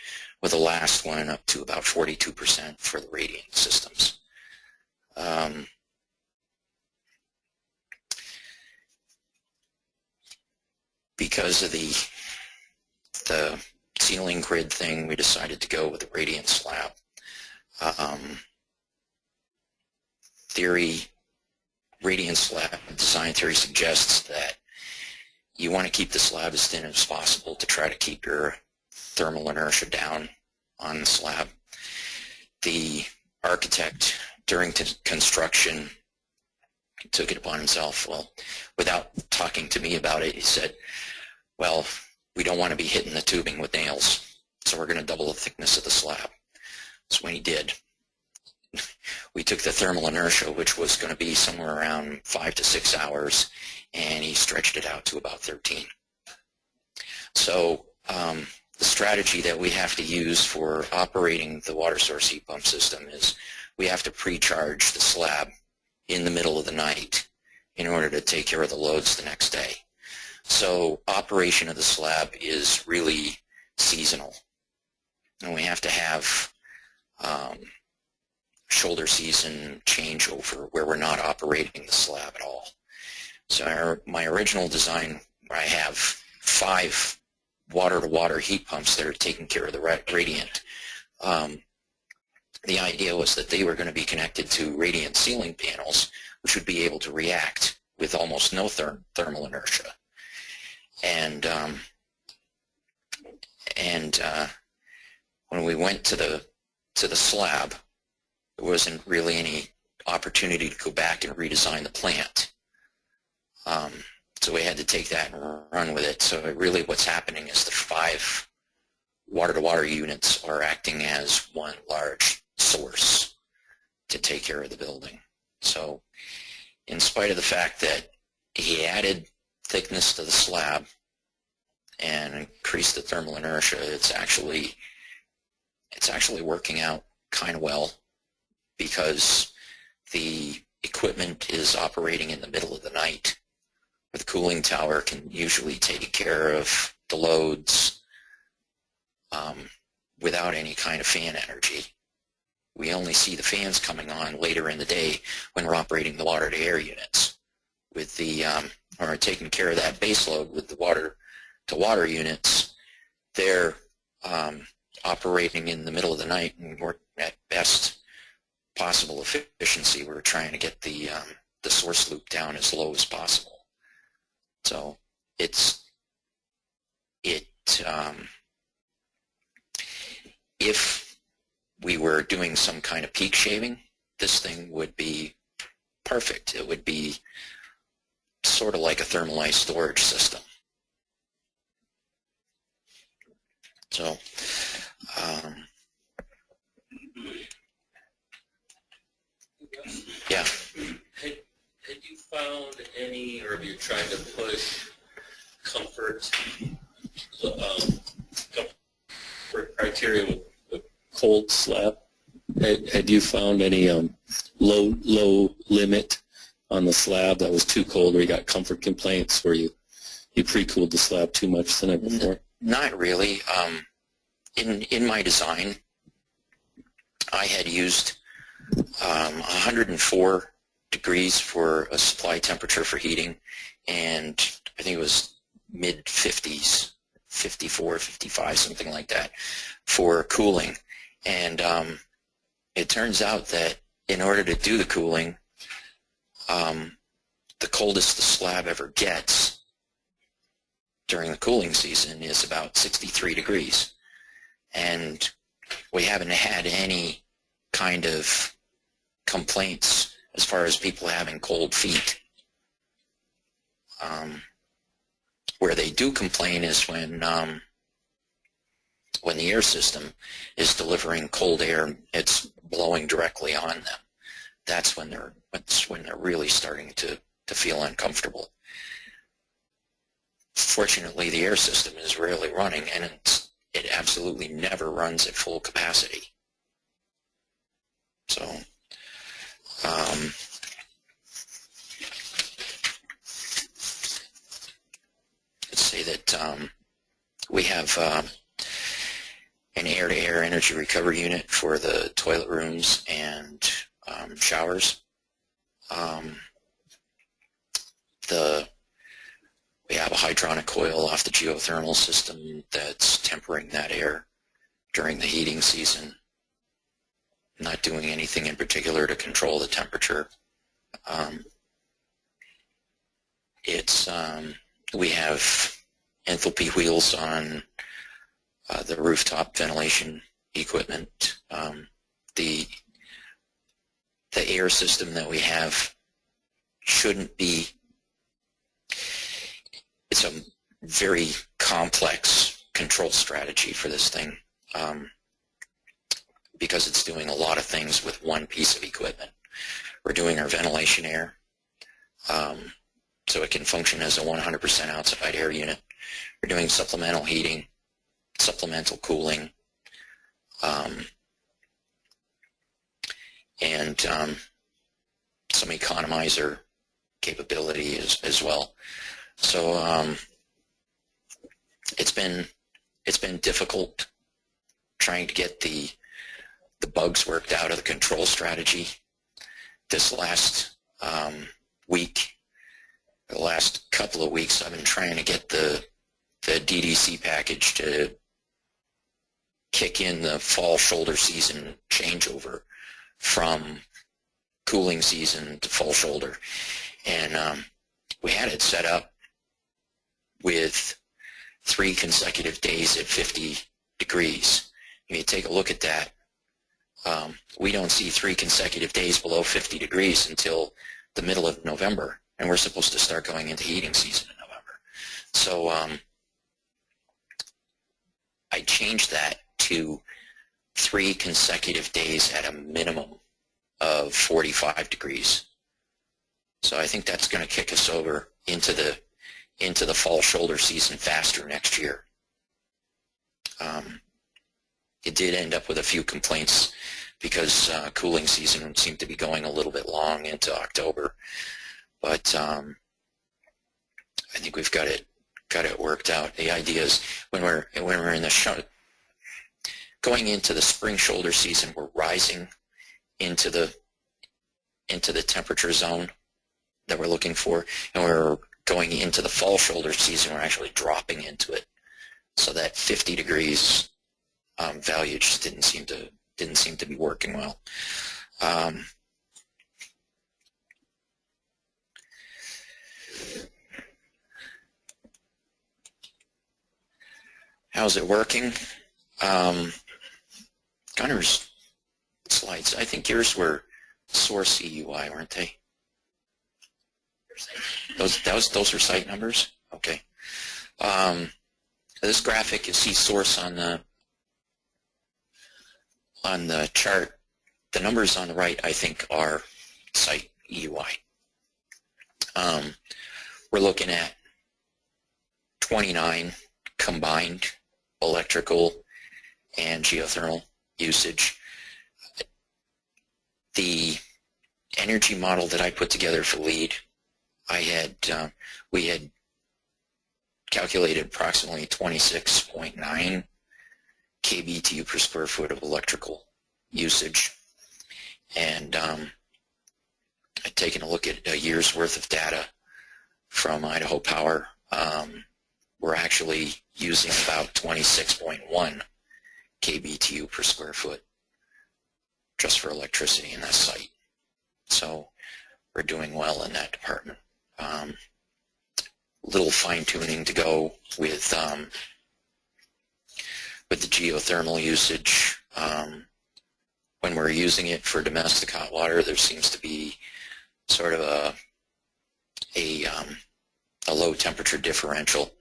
Speaker 4: with the last one up to about 42% for the radiant systems. Because of the ceiling grid thing, we decided to go with the radiant slab. Radiant slab design theory suggests that you want to keep the slab as thin as possible to try to keep your thermal inertia down on the slab. The architect, during construction, took it upon himself, well, without talking to me about it, he said, well, we don't want to be hitting the tubing with nails, so we're going to double the thickness of the slab. That's when he did. We took the thermal inertia, which was going to be somewhere around 5 to 6 hours, and he stretched it out to about 13. So the strategy that we have to use for operating the water source heat pump system is we have to pre-charge the slab in the middle of the night in order to take care of the loads the next day. So operation of the slab is really seasonal, and we have to have shoulder season changeover where we're not operating the slab at all. So my original design, where I have 5 water-to-water heat pumps that are taking care of the radiant, the idea was that they were going to be connected to radiant ceiling panels, which would be able to react with almost no thermal inertia. And when we went to the slab, there wasn't really any opportunity to go back and redesign the plant. So we had to take that and run with it. So really what's happening is the 5 water-to-water units are acting as one large source to take care of the building. So in spite of the fact that he added thickness to the slab and increased the thermal inertia, it's actually working out kind of well, because the equipment is operating in the middle of the night, where the cooling tower can usually take care of the loads without any kind of fan energy. We only see the fans coming on later in the day when we're operating the water-to-air units. With the or taking care of that base load with the water-to-water units, they're operating in the middle of the night, and we're at best possible efficiency. We're trying to get the source loop down as low as possible. So if we were doing some kind of peak shaving, this thing would be perfect. It would be sort of like a thermalized storage system. So yeah.
Speaker 6: Had you found any, or have you tried to push comfort criteria with the cold slab? Had you found any low limit on the slab that was too cold, or you got comfort complaints where you pre-cooled the slab too much the night before?
Speaker 4: Not really. In my design, I had used 104 degrees for a supply temperature for heating, and I think it was mid-50s, 54, 55, something like that, for cooling. And it turns out that in order to do the cooling, the coldest the slab ever gets during the cooling season is about 63 degrees. And we haven't had any kind of complaints as far as people having cold feet. Where they do complain is when the air system is delivering cold air, it's blowing directly on them. That's when they're really starting to feel uncomfortable. Fortunately, the air system is rarely running, and it absolutely never runs at full capacity. So let's say that we have an air-to-air energy recovery unit for the toilet rooms and showers. We have a hydronic coil off the geothermal system that's tempering that air during the heating season, not doing anything in particular to control the temperature. We have enthalpy wheels on the rooftop ventilation equipment. The air system that we have shouldn't be, it's a very complex control strategy for this thing, because it's doing a lot of things with one piece of equipment. We're doing our ventilation air, so it can function as a 100% outside air unit. We're doing supplemental heating, supplemental cooling, and some economizer capability as well. So it's been difficult trying to get the bugs worked out of the control strategy. This last week, the last couple of weeks, I've been trying to get the DDC package to kick in the fall shoulder season changeover from cooling season to fall shoulder. And we had it set up with 3 consecutive days at 50 degrees. If you take a look at that, we don't see 3 consecutive days below 50 degrees until the middle of November, and we're supposed to start going into heating season in November. So I changed that to 3 consecutive days at a minimum of 45 degrees. So I think that's going to kick us over into the fall shoulder season faster next year. It did end up with a few complaints because cooling season seemed to be going a little bit long into October, but I think we've got it worked out. The idea is when we're in the going into the spring shoulder season, we're rising into the temperature zone that we're looking for, and we're going into the fall shoulder season, we're actually dropping into it. So that 50 degrees value just didn't seem to be working well. How's it working? Gunner's slides, I think yours were source EUI, weren't they? Those are site numbers? Okay. This graphic, you see source on the chart. The numbers on the right, I think, are site EUI. We're looking at 29 combined electrical and geothermal usage. The energy model that I put together for LEED, we had calculated approximately 26.9 kBTU per square foot of electrical usage, and I'd taken a look at a year's worth of data from Idaho Power. We're actually using about 26.1 kBTU per square foot just for electricity in that site. So we're doing well in that department. Little fine-tuning to go with the geothermal usage. When we're using it for domestic hot water, there seems to be sort of a low temperature differential.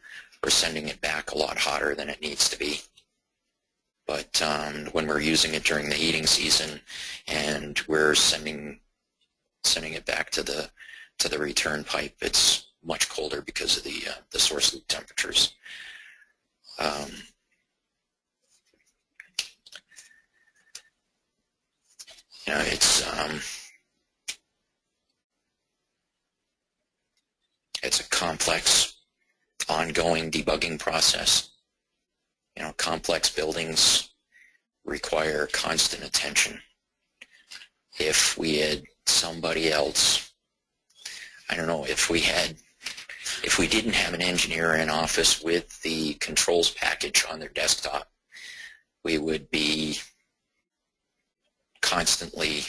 Speaker 4: We're sending it back a lot hotter than it needs to be. But when we're using it during the heating season and we're sending it back to the return pipe, it's much colder because of the source loop temperatures. You know, it's a complex, ongoing debugging process. You know, complex buildings require constant attention. If we had somebody else, I don't know, if we didn't have an engineer in office with the controls package on their desktop, we would be constantly,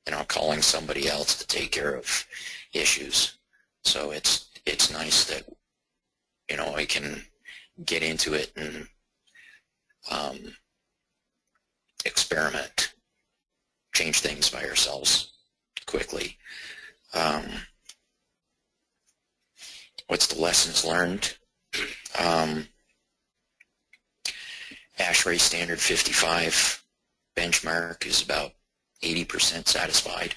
Speaker 4: you know, calling somebody else to take care of issues. So it's nice that, you know, I can get into it and experiment, change things by ourselves quickly. What's the lessons learned? ASHRAE standard 55 benchmark is about 80% satisfied.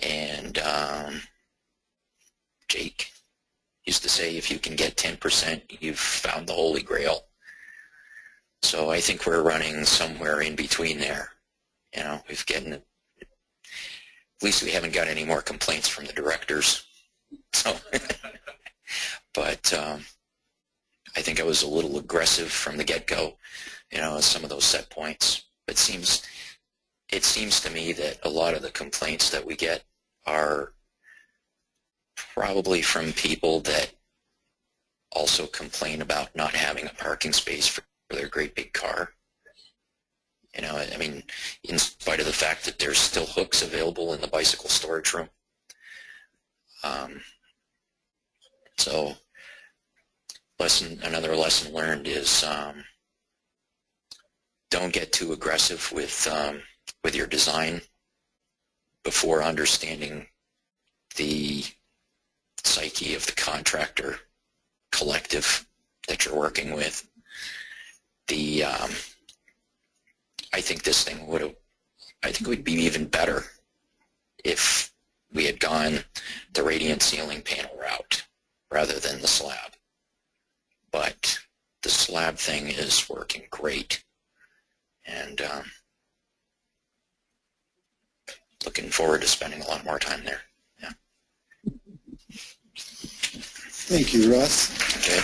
Speaker 4: And Jake used to say if you can get 10%, you've found the holy grail. So I think we're running somewhere in between there. You know, we've gotten, at least we haven't got any more complaints from the directors. So, but I think I was a little aggressive from the get-go, you know, some of those set points. It seems to me that a lot of the complaints that we get are probably from people that also complain about not having a parking space for their great big car. You know, I mean, in spite of the fact that there's still hooks available in the bicycle storage room. So another lesson learned is don't get too aggressive with your design before understanding the psyche of the contractor collective that you're working with. I think this thing I think it would be even better if we had gone the radiant ceiling panel route rather than the slab. But the slab thing is working great, and looking forward to spending a lot more time there. Yeah.
Speaker 1: Thank you, Russ.
Speaker 4: Okay.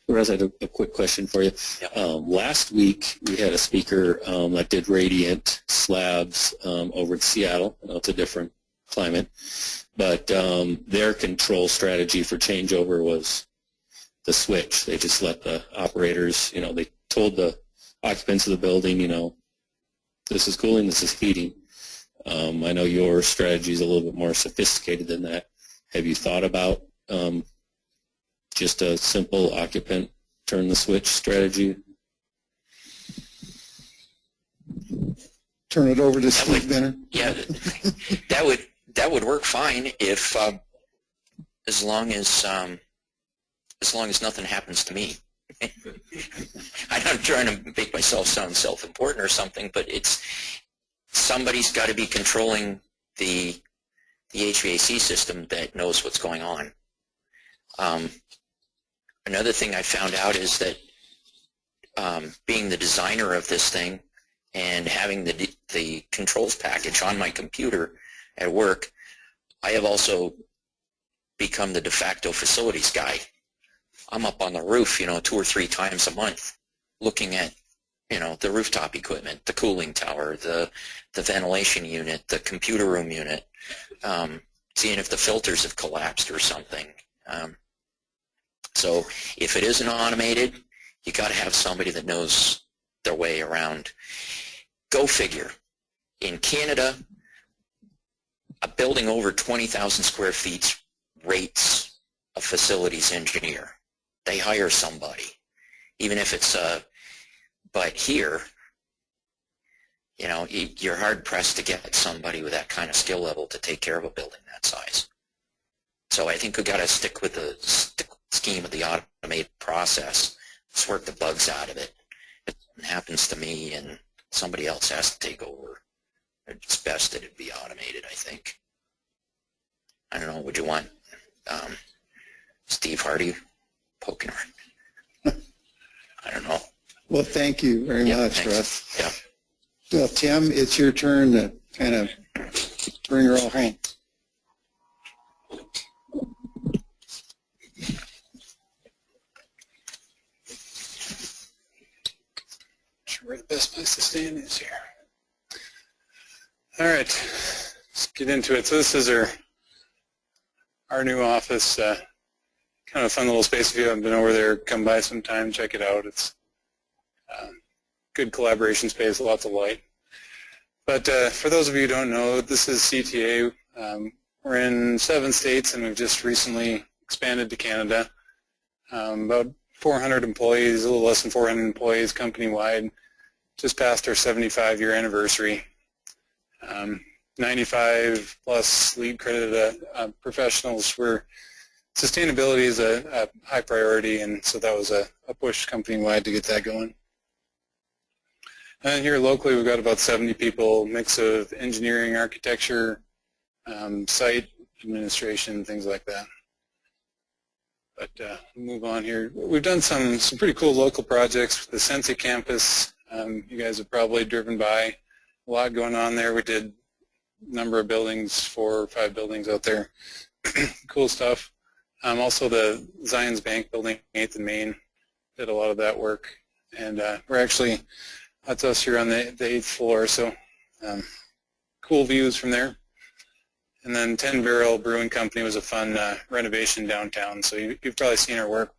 Speaker 6: Russ, I had a quick question for you.
Speaker 4: Yep.
Speaker 6: Last week we had a speaker that did radiant slabs over in Seattle. I know it's a different climate, but their control strategy for changeover was the switch. They just let the operators, you know, they told the occupants of the building, you know, this is cooling, this is heating. I know your strategy is a little bit more sophisticated than that. Have you thought about just a simple occupant turn the switch strategy?
Speaker 1: Turn it over to Steve Benner.
Speaker 4: Yeah, that would work fine if as long as nothing happens to me. I'm not trying to make myself sound self-important or something, but somebody's got to be controlling the HVAC system that knows what's going on. Another thing I found out is that being the designer of this thing and having the controls package on my computer at work, I have also become the de facto facilities guy. I'm up on the roof, you know, 2 or 3 times a month looking at, you know, the rooftop equipment, the cooling tower, the ventilation unit, the computer room unit, seeing if the filters have collapsed or something. So if it isn't automated, you got to have somebody that knows their way around. Go figure. In Canada, a building over 20,000 square feet rates a facilities engineer. They hire somebody, even if it's but here, you know, you're hard pressed to get somebody with that kind of skill level to take care of a building that size. So I think we got to stick with the scheme of the automated process. Let's work the bugs out of it. If it happens to me and somebody else has to take over, it's best that it be automated, I think. I don't know, would you want Steve Hardy poking around? I don't know.
Speaker 1: Well, thank you very much,
Speaker 4: thanks.
Speaker 1: Russ.
Speaker 4: Yeah.
Speaker 1: Well, Tim, it's your turn to kind of bring her all home.
Speaker 3: Sure where the best place to stand is here. All right, let's get into it. So this is our new office. Kind of a fun little space. If you haven't been over there, come by sometime, check it out. It's good collaboration space, lots of light. But for those of you who don't know, this is CTA. We're in 7 states, and we've just recently expanded to Canada. About 400 employees, a little less than 400 employees company-wide. Just passed our 75-year anniversary. 95 plus LEED credited professionals. Where sustainability is a high priority, and so that was a push company-wide to get that going. And here locally, we've got about 70 people, mix of engineering, architecture, site administration, things like that. But move on here. We've done some pretty cool local projects. The Sensi campus, you guys have probably driven by. A lot going on there. We did a number of buildings, 4 or 5 buildings out there. Cool stuff. Also the Zions Bank building, 8th and Main, did a lot of that work. And we're actually, that's us here on the 8th floor, so cool views from there. And then 10 Barrel Brewing Company was a fun renovation downtown, so you've probably seen our work.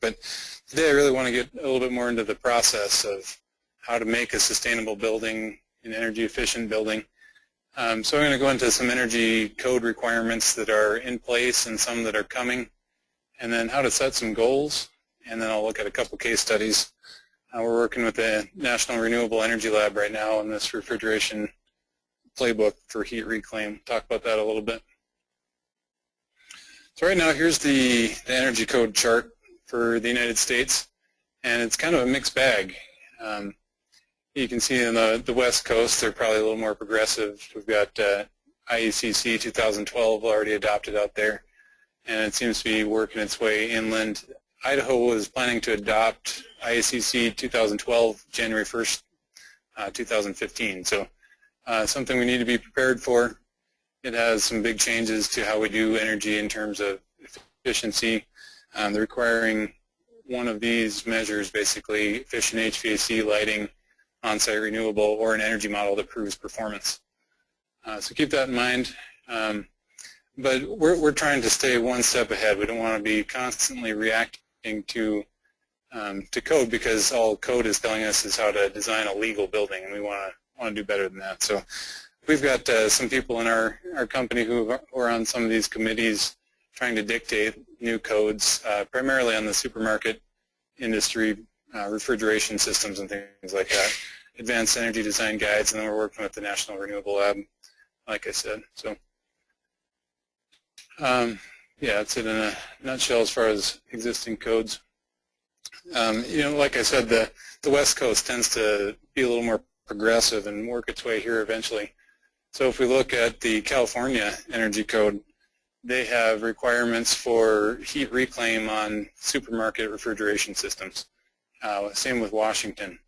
Speaker 3: But today I really want to get a little bit more into the process of how to make a sustainable building, an energy efficient building. So I'm going to go into some energy code requirements that are in place and some that are coming, and then how to set some goals, and then I'll look at a couple case studies. We're working with the National Renewable Energy Lab right now on this refrigeration playbook for heat reclaim. Talk about that a little bit. So right now here's the energy code chart for the United States, and it's kind of a mixed bag. You can see in the West Coast they're probably a little more progressive. We've got IECC 2012 already adopted out there, and it seems to be working its way inland. Idaho was planning to adopt IECC 2012 January 1st, 2015. So something we need to be prepared for. It has some big changes to how we do energy in terms of efficiency. They're requiring one of these measures, basically efficient HVAC lighting, on-site renewable, or an energy model that proves performance. So keep that in mind. But we're trying to stay one step ahead. We don't want to be constantly reacting to code, because all code is telling us is how to design a legal building, and we want to do better than that. So we've got some people in our company who are on some of these committees trying to dictate new codes, primarily on the supermarket industry, refrigeration systems and things like that, advanced energy design guides, and then we're working with the National Renewable Lab, like I said. So yeah, that's it in a nutshell as far as existing codes. You know, like I said, the West Coast tends to be a little more progressive and work its way here eventually. So if we look at the California Energy Code, they have requirements for heat reclaim on supermarket refrigeration systems. Same with Washington.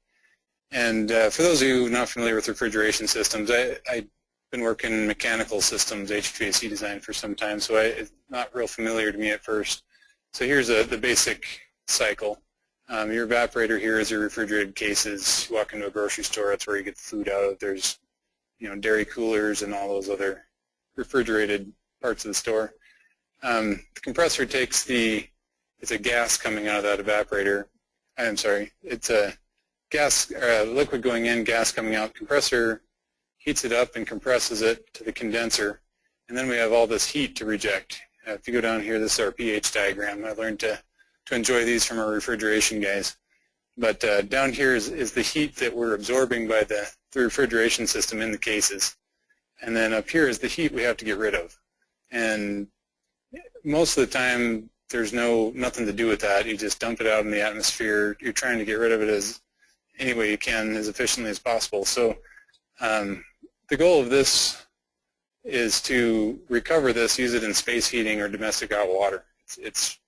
Speaker 3: And for those of you not familiar with refrigeration systems, I've been working in mechanical systems, HVAC design for some time, so it's not real familiar to me at first. So here's the basic cycle. Your evaporator here is your refrigerated cases. You walk into a grocery store, that's where you get the food out of. There's, you know, dairy coolers and all those other refrigerated parts of the store. The compressor takes it's a gas coming out of that evaporator. I'm sorry, it's a gas, liquid going in, gas coming out. Compressor heats it up and compresses it to the condenser, and then we have all this heat to reject. If you go down here, this is our pH diagram. I learned to enjoy these from our refrigeration guys. But down here is the heat that we're absorbing by the refrigeration system in the cases. And then up here is the heat we have to get rid of. And most of the time, there's nothing to do with that. You just dump it out in the atmosphere. You're trying to get rid of it as any way you can, as efficiently as possible. So the goal of this is to recover this, use it in space heating or domestic hot water. It's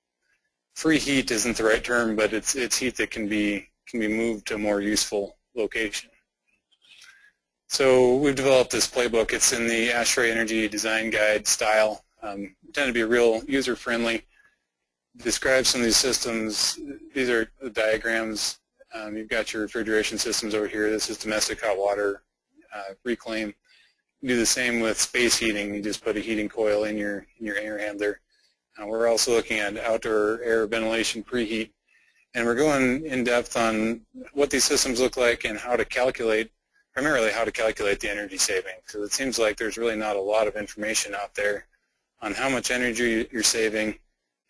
Speaker 3: free heat isn't the right term, but it's heat that can be moved to a more useful location. So we've developed this playbook. It's in the ASHRAE Energy Design Guide style. We tend to be real user-friendly. Describe some of these systems. These are the diagrams. You've got your refrigeration systems over here. This is domestic hot water reclaim. You do the same with space heating. You just put a heating coil in your air handler. We're also looking at outdoor air ventilation preheat, and we're going in depth on what these systems look like and how to calculate, primarily how to calculate the energy saving. So it seems like there's really not a lot of information out there on how much energy you're saving,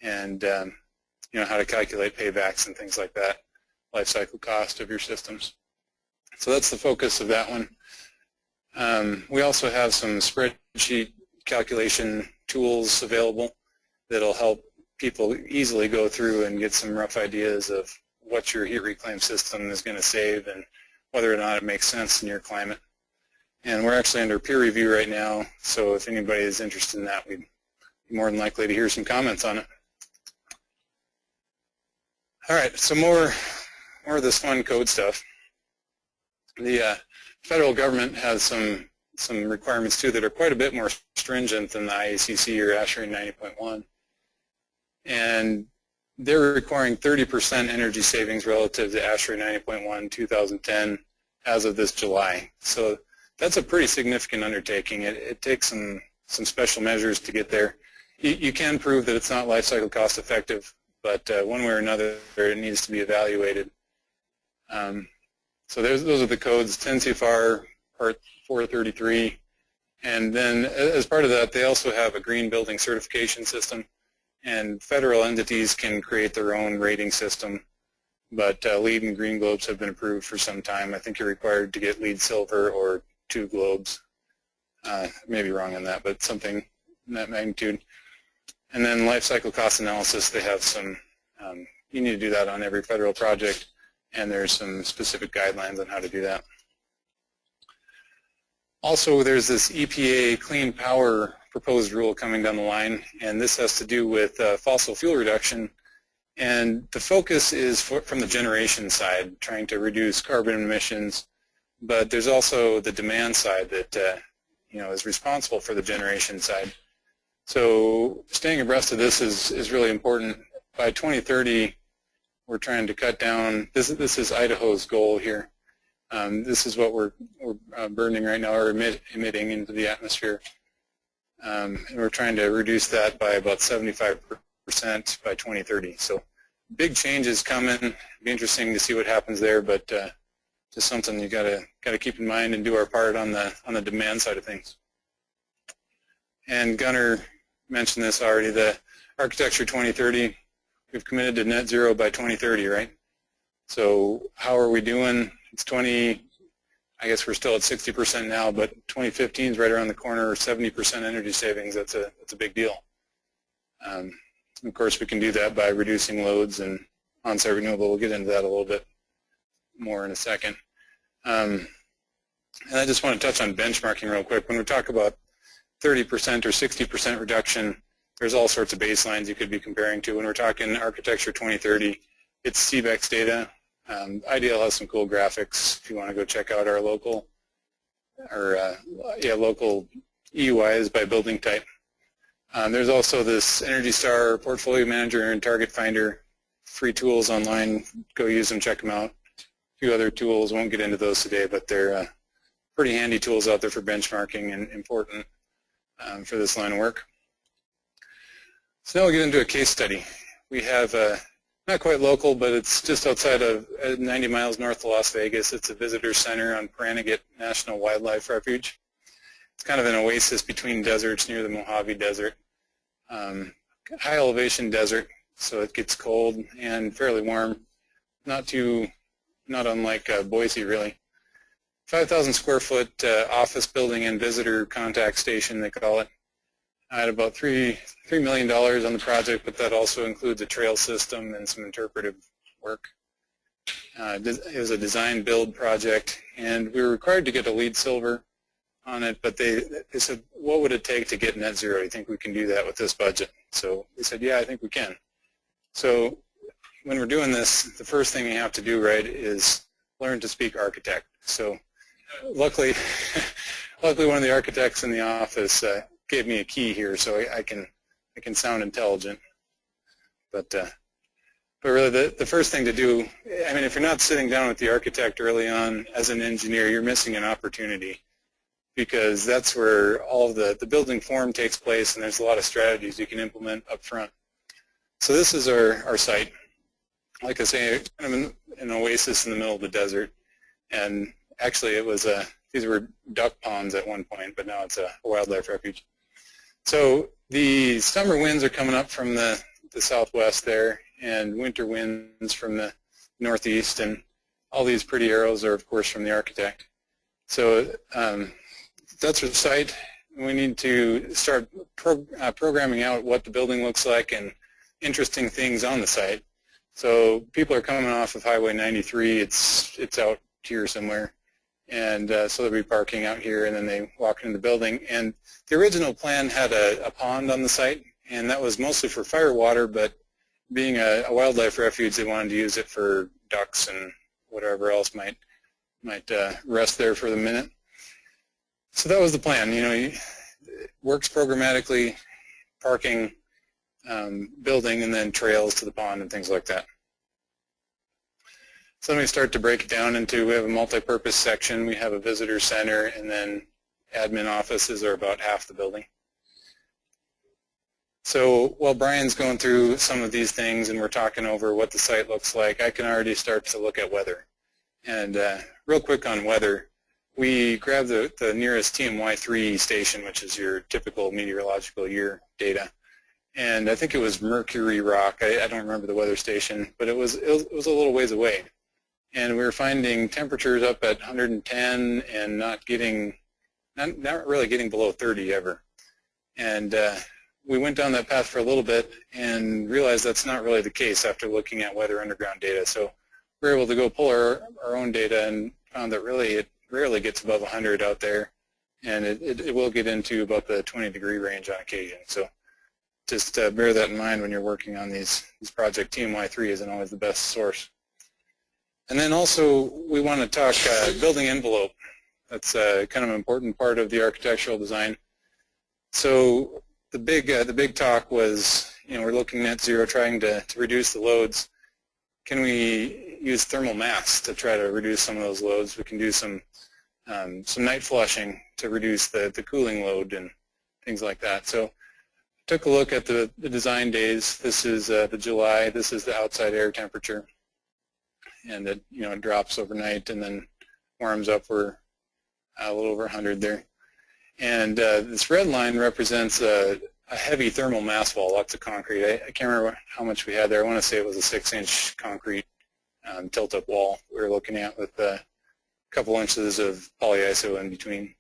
Speaker 3: and you know, how to calculate paybacks and things like that, life cycle cost of your systems. So that's the focus of that one. We also have some spreadsheet calculation tools available that'll help people easily go through and get some rough ideas of what your heat reclaim system is going to save and whether or not it makes sense in your climate. And we're actually under peer review right now, so if anybody is interested in that, we'd be more than likely to hear some comments on it. All right, so more of this fun code stuff. The federal government has some requirements too that are quite a bit more stringent than the IACC or ASHRAE 90.1, and they're requiring 30% energy savings relative to ASHRAE 90.1 2010 as of this July. So that's a pretty significant undertaking. It takes some special measures to get there. You can prove that it's not life cycle cost effective, but one way or another it needs to be evaluated. So those are the codes, 10 CFR Part 433, and then as part of that they also have a green building certification system, and federal entities can create their own rating system, but LEED and Green Globes have been approved for some time. I think you're required to get LEED Silver or 2 globes. I may be wrong on that, but something in that magnitude. And then life cycle cost analysis, they have some, you need to do that on every federal project, and there's some specific guidelines on how to do that. Also, there's this EPA clean power proposed rule coming down the line, and this has to do with fossil fuel reduction, and the focus is from the generation side, trying to reduce carbon emissions, but there's also the demand side that is responsible for the generation side. So staying abreast of this is really important. By 2030, we're trying to cut down, this is Idaho's goal here. This is what we're burning right now, or emitting into the atmosphere. And we're trying to reduce that by about 75% by 2030. So big changes coming. It'll be interesting to see what happens there, but just something you gotta keep in mind and do our part on the demand side of things. And Gunnar mentioned this already, the Architecture 2030, we've committed to net zero by 2030, right? So how are we doing? It's I guess we're still at 60% now, but 2015 is right around the corner, 70% energy savings. That's a big deal. Of course, we can do that by reducing loads and on-site renewable. We'll get into that a little bit more in a second. And I just want to touch on benchmarking real quick. When we talk about 30% or 60% reduction, there's all sorts of baselines you could be comparing to. When we're talking Architecture 2030, it's CBEX data. IDL has some cool graphics if you want to go check out our local EUIs by building type. There's also this Energy Star Portfolio Manager and Target Finder, free tools online. Go use them, check them out. A few other tools, won't get into those today, but they're pretty handy tools out there for benchmarking and important for this line of work. So now we'll get into a case study. We have not quite local, but it's just outside of 90 miles north of Las Vegas. It's a visitor center on Pahranagat National Wildlife Refuge. It's kind of an oasis between deserts near the Mojave Desert. High elevation desert, so it gets cold and fairly warm. Not unlike Boise, really. 5,000 square foot office building and visitor contact station, they call it. I had about $3 million on the project, but that also includes a trail system and some interpretive work. It was a design build project, and we were required to get a LEED Silver on it, but they said, what would it take to get net zero? Do you think we can do that with this budget? So we said, yeah, I think we can. So when we're doing this, the first thing you have to do, right, is learn to speak architect. So luckily one of the architects in the office gave me a key here, so I can sound intelligent. But really, the first thing to do, I mean, if you're not sitting down with the architect early on as an engineer, you're missing an opportunity, because that's where all of the building form takes place, and there's a lot of strategies you can implement up front. So this is our site. Like I say, kind of an oasis in the middle of the desert, and actually it was these were duck ponds at one point, but now it's a wildlife refuge. So the summer winds are coming up from the southwest there, and winter winds from the northeast, and all these pretty arrows are, of course, from the architect. So that's our site. We need to start programming out what the building looks like and interesting things on the site. So people are coming off of Highway 93. It's out here somewhere. And so they'll be parking out here, and then they walk into the building. And the original plan had a pond on the site, and that was mostly for fire water, but being a wildlife refuge, they wanted to use it for ducks and whatever else might rest there for the minute. So that was the plan. It works programmatically, parking, building, and then trails to the pond and things like that. So let me start to break it down into, we have a multi-purpose section, we have a visitor center, and then admin offices are about half the building. So while Brian's going through some of these things and we're talking over what the site looks like, I can already start to look at weather. And real quick on weather, we grabbed the nearest TMY3 station, which is your typical meteorological year data. And I think it was Mercury Rock. I don't remember the weather station, but it was a little ways away. And we were finding temperatures up at 110 and not really getting below 30 ever. And we went down that path for a little bit and realized that's not really the case after looking at weather underground data. So we were able to go pull our own data and found that really it rarely gets above 100 out there, and it will get into about the 20-degree range on occasion. So just bear that in mind when you're working on these projects. TMY3 isn't always the best source. And then also we want to talk building envelope. That's kind of an important part of the architectural design. So the big talk was, we're looking net zero, trying to reduce the loads. Can we use thermal mass to try to reduce some of those loads? We can do some night flushing to reduce the cooling load and things like that. So took a look at the design days. This is the July. This is the outside air temperature. And it drops overnight and then warms up. We're a little over 100 there. And this red line represents a heavy thermal mass wall, lots of concrete. I can't remember how much we had there. I want to say it was a 6-inch concrete tilt-up wall we were looking at with a couple inches of polyiso in between.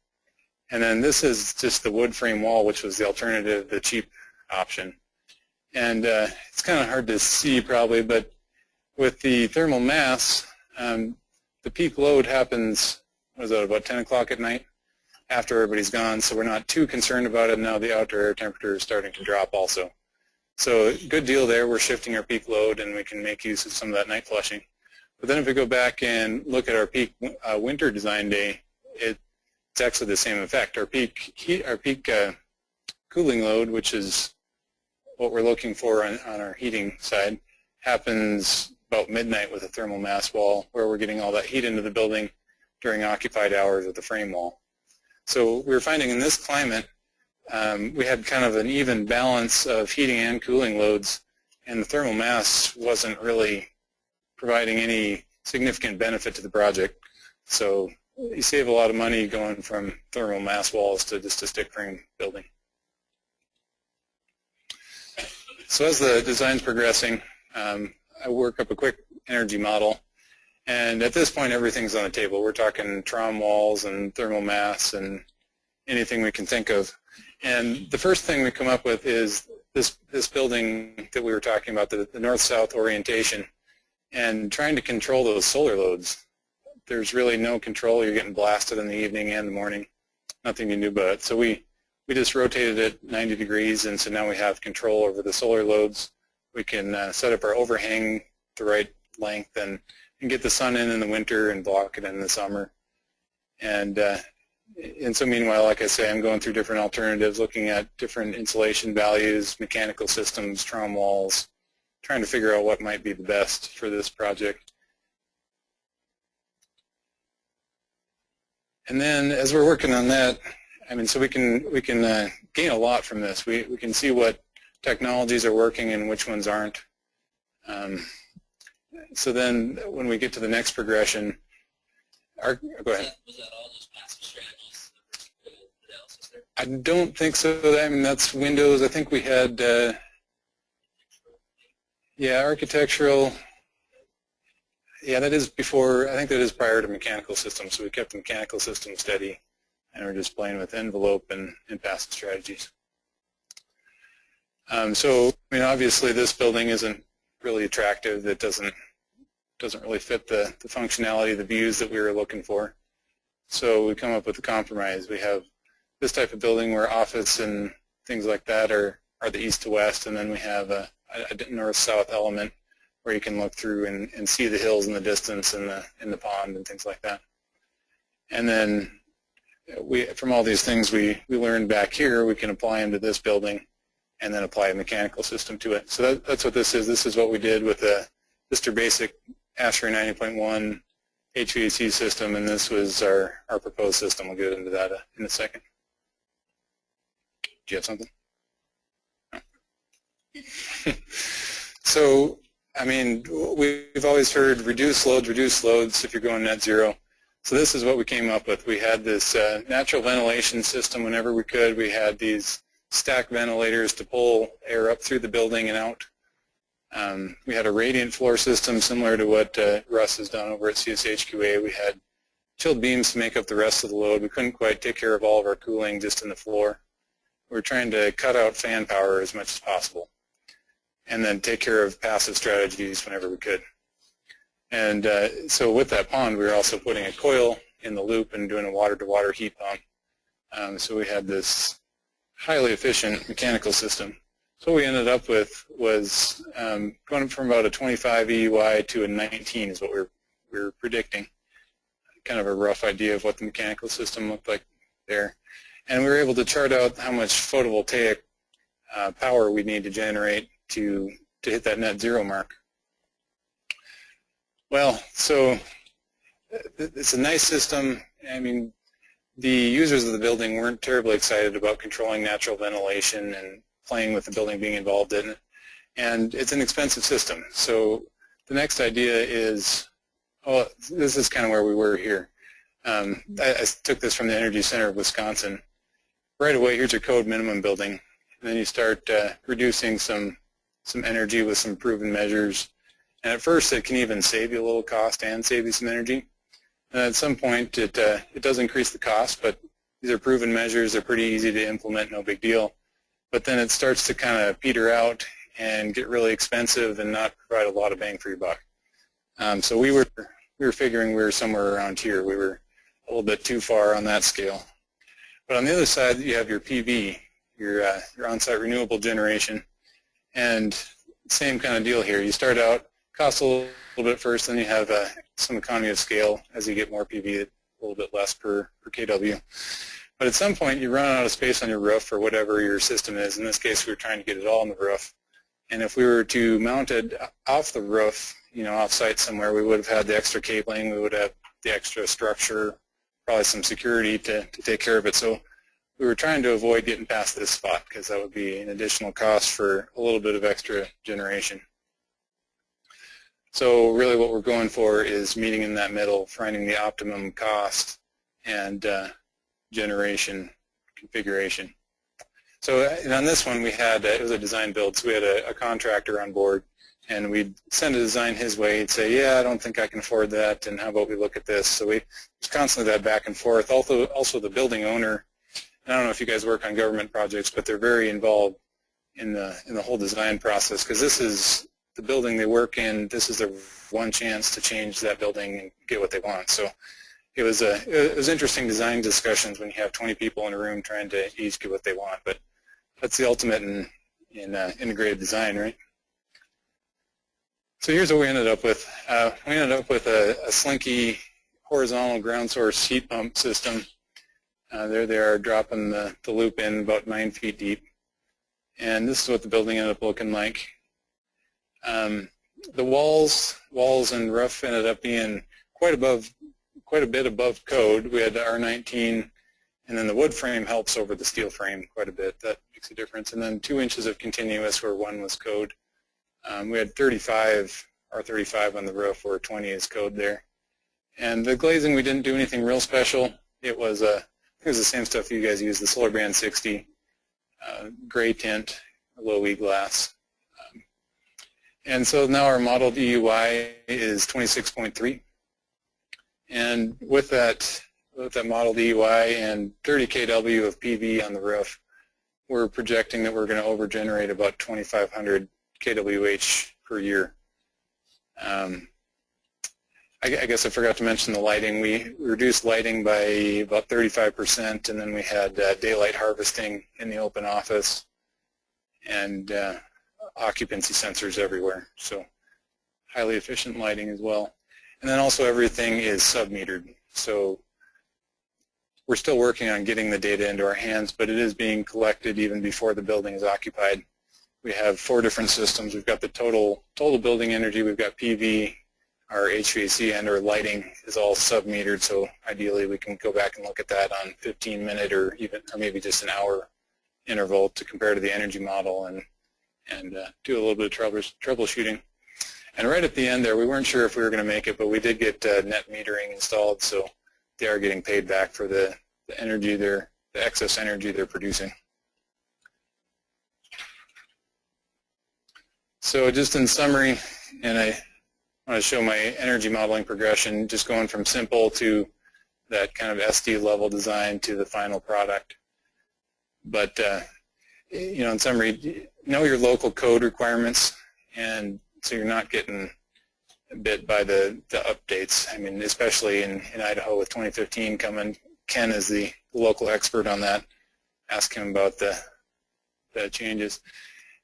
Speaker 3: And then this is just the wood frame wall, which was the alternative, the cheap option. And it's kind of hard to see probably, but with the thermal mass, the peak load happens, what is that, about 10 o'clock at night after everybody's gone, so we're not too concerned about it. Now the outdoor air temperature is starting to drop also. So good deal there. We're shifting our peak load and we can make use of some of that night flushing. But then if we go back and look at our peak winter design day, it's actually the same effect. Our peak cooling load, which is what we're looking for on our heating side, happens about midnight with a thermal mass wall, where we're getting all that heat into the building during occupied hours of the frame wall. So we were finding in this climate, we had kind of an even balance of heating and cooling loads, and the thermal mass wasn't really providing any significant benefit to the project. So you save a lot of money going from thermal mass walls to just a stick frame building. So as the design's progressing, I work up a quick energy model, and at this point everything's on the table. We're talking trom walls and thermal mass and anything we can think of. And the first thing we come up with is this building that we were talking about, the north-south orientation, and trying to control those solar loads. There's really no control. You're getting blasted in the evening and the morning. Nothing you can do about it. So we just rotated it 90 degrees, and so now we have control over the solar loads. We can set up our overhang the right length and get the sun in the winter and block it in the summer. And so meanwhile, like I say, I'm going through different alternatives, looking at different insulation values, mechanical systems, trom walls, trying to figure out what might be the best for this project. And then as we're working on that, I mean, so we can gain a lot from this. We can see what technologies are working and which ones aren't. So then when we get to the next progression, go ahead.
Speaker 4: Was that all those passive strategies?
Speaker 3: I don't think so. I mean, that's Windows. I think we had, yeah, architectural. Yeah, that is before, I think that is prior to mechanical systems. So we kept the mechanical system steady, and we're just playing with envelope and passive strategies. So, I mean, obviously this building isn't really attractive. It doesn't really fit the functionality, the views that we were looking for. So we come up with a compromise. We have this type of building where office and things like that are the east to west, and then we have a a north-south element where you can look through and see the hills in the distance and the pond and things like that. And then from all these things we learned back here, we can apply them to this building and then apply a mechanical system to it. So that's what this is. This is what we did with the Mr. Basic ASHRAE 90.1 HVAC system, and this was our proposed system. We'll get into that in a second. Do you have something? No. So, I mean, we've always heard reduce loads if you're going net zero. So this is what we came up with. We had this natural ventilation system whenever we could. We had these stack ventilators to pull air up through the building and out. We had a radiant floor system similar to what Russ has done over at CSHQA. We had chilled beams to make up the rest of the load. We couldn't quite take care of all of our cooling just in the floor. We were trying to cut out fan power as much as possible and then take care of passive strategies whenever we could. And so with that pond, we were also putting a coil in the loop and doing a water-to-water heat pump. So we had this highly efficient mechanical system. So what we ended up with was going from about a 25 EUI to a 19 is what we were predicting. Kind of a rough idea of what the mechanical system looked like there. And we were able to chart out how much photovoltaic power we need to generate to hit that net zero mark. Well, so it's a nice system. I mean, the users of the building weren't terribly excited about controlling natural ventilation and playing with the building being involved in it. And it's an expensive system. So the next idea is, oh, this is kind of where we were here. I took this from the Energy Center of Wisconsin. Right away, here's your code minimum building. And then you start reducing some energy with some proven measures. And at first, it can even save you a little cost and save you some energy. And at some point, it does increase the cost, but these are proven measures. They're pretty easy to implement, no big deal. But then it starts to kind of peter out and get really expensive and not provide a lot of bang for your buck. So we were figuring we were somewhere around here. We were a little bit too far on that scale. But on the other side, you have your PV, your on-site renewable generation, and same kind of deal here. You start out, cost a little bit first, then you have some economy of scale as you get more PV, a little bit less per kW. But at some point, you run out of space on your roof or whatever your system is. In this case, we were trying to get it all on the roof. And if we were to mount it off the roof, off-site somewhere, we would have had the extra cabling, we would have the extra structure, probably some security to take care of it. So we were trying to avoid getting past this spot because that would be an additional cost for a little bit of extra generation. So really what we're going for is meeting in that middle, finding the optimum cost and generation configuration. So on this one we had, it was a design build, so we had a contractor on board and we'd send a design his way. He'd say, yeah, I don't think I can afford that, and how about we look at this? So we was constantly that back and forth. Also the building owner, I don't know if you guys work on government projects, but they're very involved in the whole design process because this is the building they work in. This is their one chance to change that building and get what they want. So it was interesting design discussions when you have 20 people in a room trying to each get what they want. But that's the ultimate in integrated design, right? So here's what we ended up with. We ended up with a slinky horizontal ground source heat pump system. There they are dropping the loop in about 9 feet deep. And this is what the building ended up looking like. The walls and roof ended up being quite a bit above code. We had the R19, and then the wood frame helps over the steel frame quite a bit. That makes a difference. And then 2 inches of continuous where 1 was code. We had 35 R35 on the roof where 20 is code there. And the glazing, we didn't do anything real special. It was the same stuff you guys use, the Solar Band 60, gray tint, low E glass. And so now our modeled EUI is 26.3. And with that modeled EUI and 30 kW of PV on the roof, we're projecting that we're going to over-generate about 2,500 kWh per year. I guess I forgot to mention the lighting. We reduced lighting by about 35%, and then we had daylight harvesting in the open office. And occupancy sensors everywhere. So highly efficient lighting as well. And then also everything is sub-metered. So we're still working on getting the data into our hands, but it is being collected even before the building is occupied. We have 4 different systems. We've got the total building energy. We've got PV, our HVAC, and our lighting is all sub-metered. So ideally, we can go back and look at that on 15-minute or maybe just an hour interval to compare to the energy model and do a little bit of troubleshooting. And right at the end there, we weren't sure if we were going to make it, but we did get net metering installed, so they are getting paid back for the energy, the excess energy they're producing. So just in summary, and I want to show my energy modeling progression, just going from simple to that kind of SD level design to the final product. But in summary, know your local code requirements, and so you're not getting bit by the updates. I mean, especially in Idaho with 2015 coming, Ken is the local expert on that. Ask him about the changes,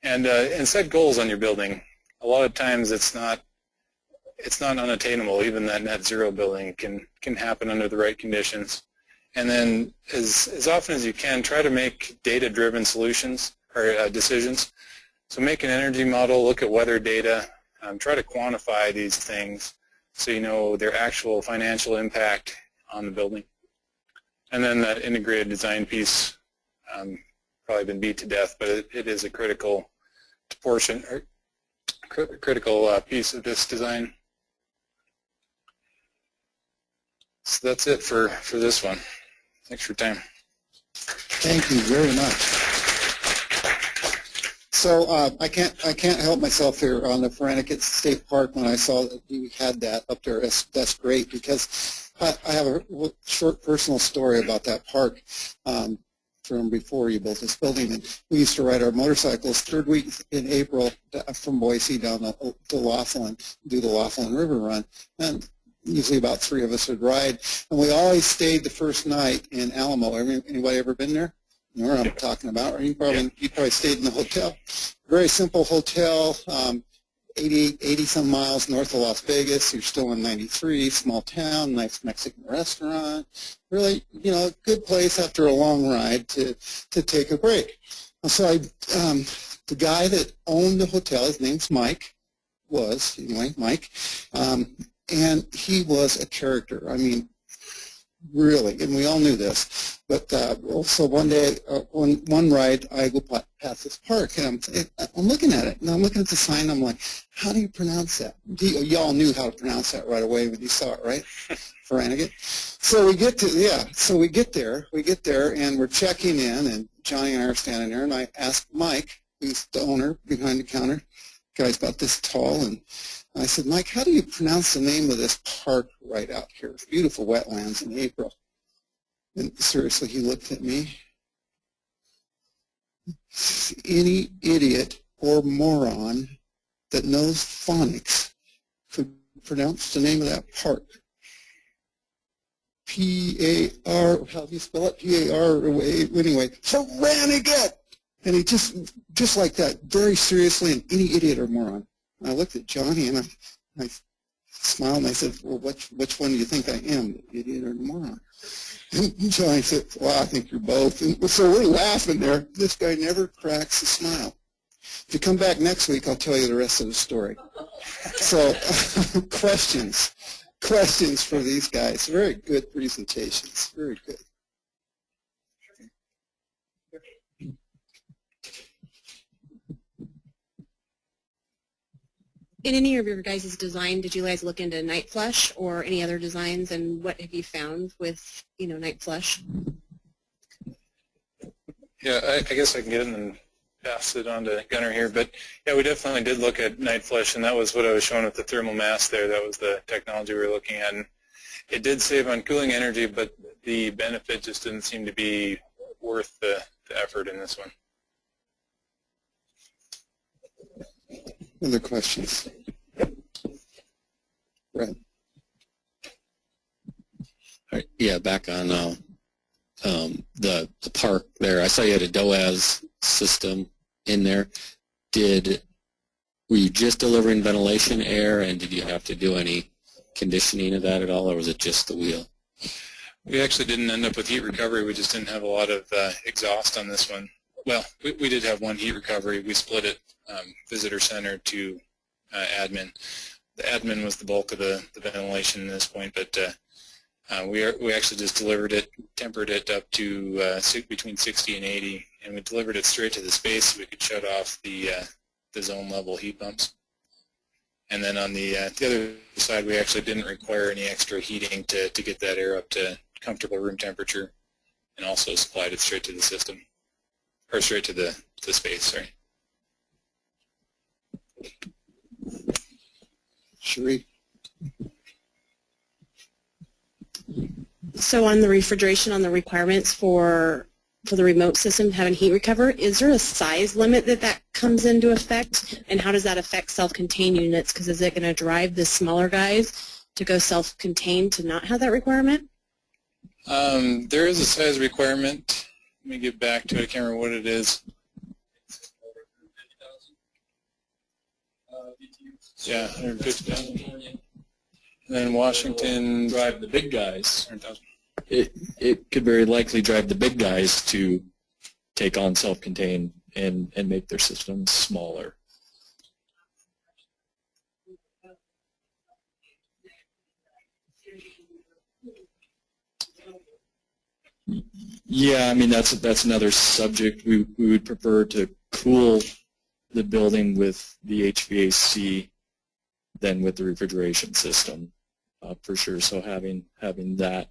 Speaker 3: and set goals on your building. A lot of times it's not unattainable. Even that net zero building can happen under the right conditions. And then as often as you can, try to make data-driven solutions or decisions. So make an energy model, look at weather data, try to quantify these things so you know their actual financial impact on the building. And then that integrated design piece, probably been beat to death, but it is a critical portion, or critical piece of this design. So that's it for this one. Thanks for your time.
Speaker 1: Thank you very much. So I can't help myself here on the Veronica State Park. When I saw that you had that up there, that's great, because I have a short personal story about that park from before you built this building. And we used to ride our motorcycles 3rd week in April from Boise down to Laughlin, do the Laughlin River Run. And usually about 3 of us would ride, and we always stayed the first night in Alamo. Anybody ever been there? You know what I'm talking about, right? You probably stayed in the hotel. Very simple hotel, 80 some miles north of Las Vegas. You're still in 93, small town, nice Mexican restaurant. Really, good place after a long ride to take a break. So the guy that owned the hotel, his name's Mike, Mike. And he was a character. I mean, really, and we all knew this. But also one day, one ride, I go past this park, and I'm looking at it, and I'm looking at the sign. I'm like, how do you pronounce that? Y'all knew how to pronounce that right away when you saw it, right? Veronica. So we get there, and we're checking in, and Johnny and I are standing there, and I asked Mike, who's the owner behind the counter, guy's about this tall, and I said, Mike, how do you pronounce the name of this park right out here? It's beautiful wetlands in April. And seriously, he looked at me. Any idiot or moron that knows phonics could pronounce the name of that park. P-A-R, how do you spell it? P-A-R, anyway, Veronica! And he just like that, very seriously, and any idiot or moron. I looked at Johnny, and I smiled, and I said, well, which one do you think I am, the idiot or the moron? And Johnny said, well, I think you're both. And so we're laughing there. This guy never cracks a smile. If you come back next week, I'll tell you the rest of the story. So questions for these guys. Very good presentations. Very good.
Speaker 7: In any of your guys' design, did you guys look into night flush or any other designs, and what have you found with, night flush?
Speaker 3: Yeah, I guess I can get in and pass it on to Gunnar here, but yeah, we definitely did look at night flush, and that was what I was showing with the thermal mass there. That was the technology we were looking at, and it did save on cooling energy, but the benefit just didn't seem to be worth the effort in this one.
Speaker 1: Other questions? Brad.
Speaker 6: Yeah, back on the park there. I saw you had a DOAS system in there. Did were you just delivering ventilation, air, and did you have to do any conditioning of that at all, or was it just the wheel?
Speaker 3: We actually didn't end up with heat recovery. We just didn't have a lot of exhaust on this one. Well, we did have one heat recovery. We split it visitor center to admin. The admin was the bulk of the ventilation at this point, but we actually just delivered it, tempered it up to between 60 and 80, and we delivered it straight to the space so we could shut off the zone level heat pumps. And then on the other side, we actually didn't require any extra heating to get that air up to comfortable room temperature, and also supplied it straight to the system, or straight to the space, sorry.
Speaker 1: Sheree?
Speaker 7: So on the refrigeration, on the requirements for the remote system having heat recover, is there a size limit that comes into effect? And how does that affect self-contained units? Because is it going to drive the smaller guys to go self-contained to not have that requirement?
Speaker 3: There is a size requirement. Let me get back to it. I can't remember what it is. Yeah, 150,000. And then Washington
Speaker 6: Drive the big guys.
Speaker 3: 100,000.
Speaker 6: It could very likely drive the big guys to take on self-contained and make their systems smaller. Yeah, I mean that's another subject. We would prefer to cool the building with the HVAC than with the refrigeration system, for sure. So having that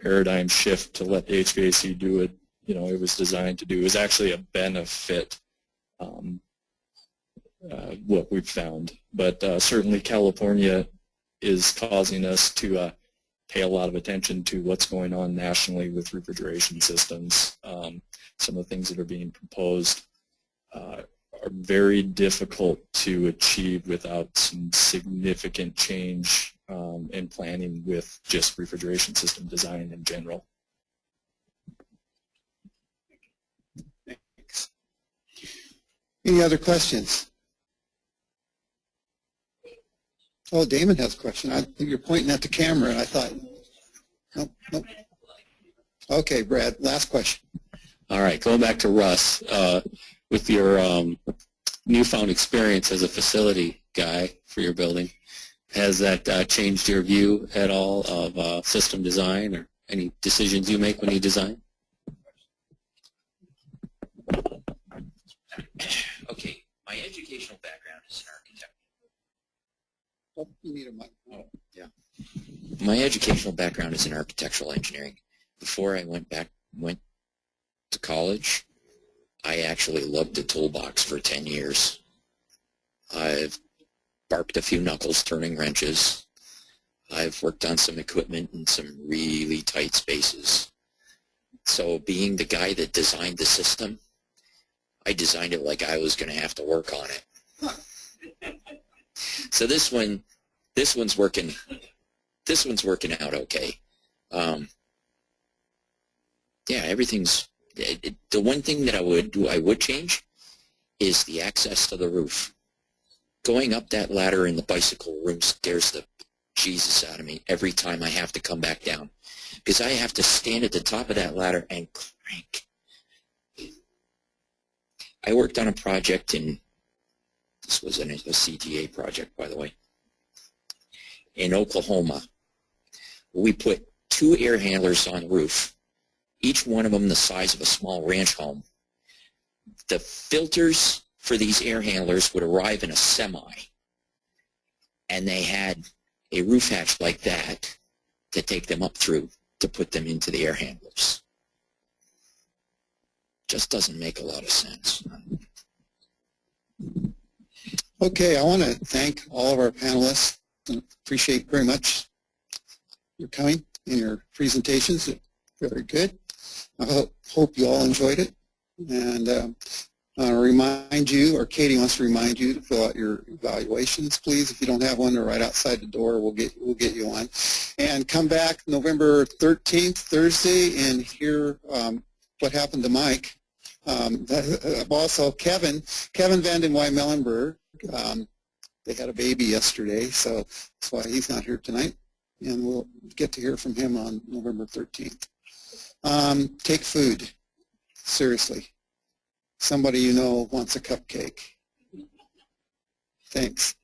Speaker 6: paradigm shift to let the HVAC do it, it was designed to do, is actually a benefit. What we've found, but certainly California is causing us to pay a lot of attention to what's going on nationally with refrigeration systems. Some of the things that are being proposed are very difficult to achieve without some significant change in planning with just refrigeration system design in general.
Speaker 1: Thanks. Any other questions? Oh, Damon has a question. I think you're pointing at the camera, and I thought, nope. Okay, Brad, last question.
Speaker 6: All right, going back to Russ, with your newfound experience as a facility guy for your building, has that changed your view at all of system design or any decisions you make when you design?
Speaker 4: Okay, my educational background is in architecture.
Speaker 1: Oh, you need a mic. Oh, yeah.
Speaker 4: My educational background is in architectural engineering. Before I went to college, I actually lugged a toolbox for 10 years. I've barked a few knuckles turning wrenches. I've worked on some equipment in some really tight spaces. So being the guy that designed the system, I designed it like I was going to have to work on it. So this one's working out okay. Yeah, everything's. The one thing that I would change is the access to the roof. Going up that ladder in the bicycle room scares the Jesus out of me every time I have to come back down, because I have to stand at the top of that ladder and crank. I worked on a project this was a CTA project, by the way, in Oklahoma. We put 2 air handlers on the roof, each one of them the size of a small ranch home. The filters for these air handlers would arrive in a semi, and they had a roof hatch like that to take them up through to put them into the air handlers. Just doesn't make a lot of sense.
Speaker 1: Okay, I want to thank all of our panelists. Appreciate very much your coming and your presentations. Very good. I hope you all enjoyed it. And I want to remind you, or Katie wants to remind you, to fill out your evaluations, please. If you don't have one, or right outside the door, we'll get you one. And come back November 13th, Thursday, and hear what happened to Mike Also, Kevin Van den Wy-Mellenberg, they had a baby yesterday, so that's why he's not here tonight, and we'll get to hear from him on November 13th. Take food seriously. Somebody you know wants a cupcake. Thanks.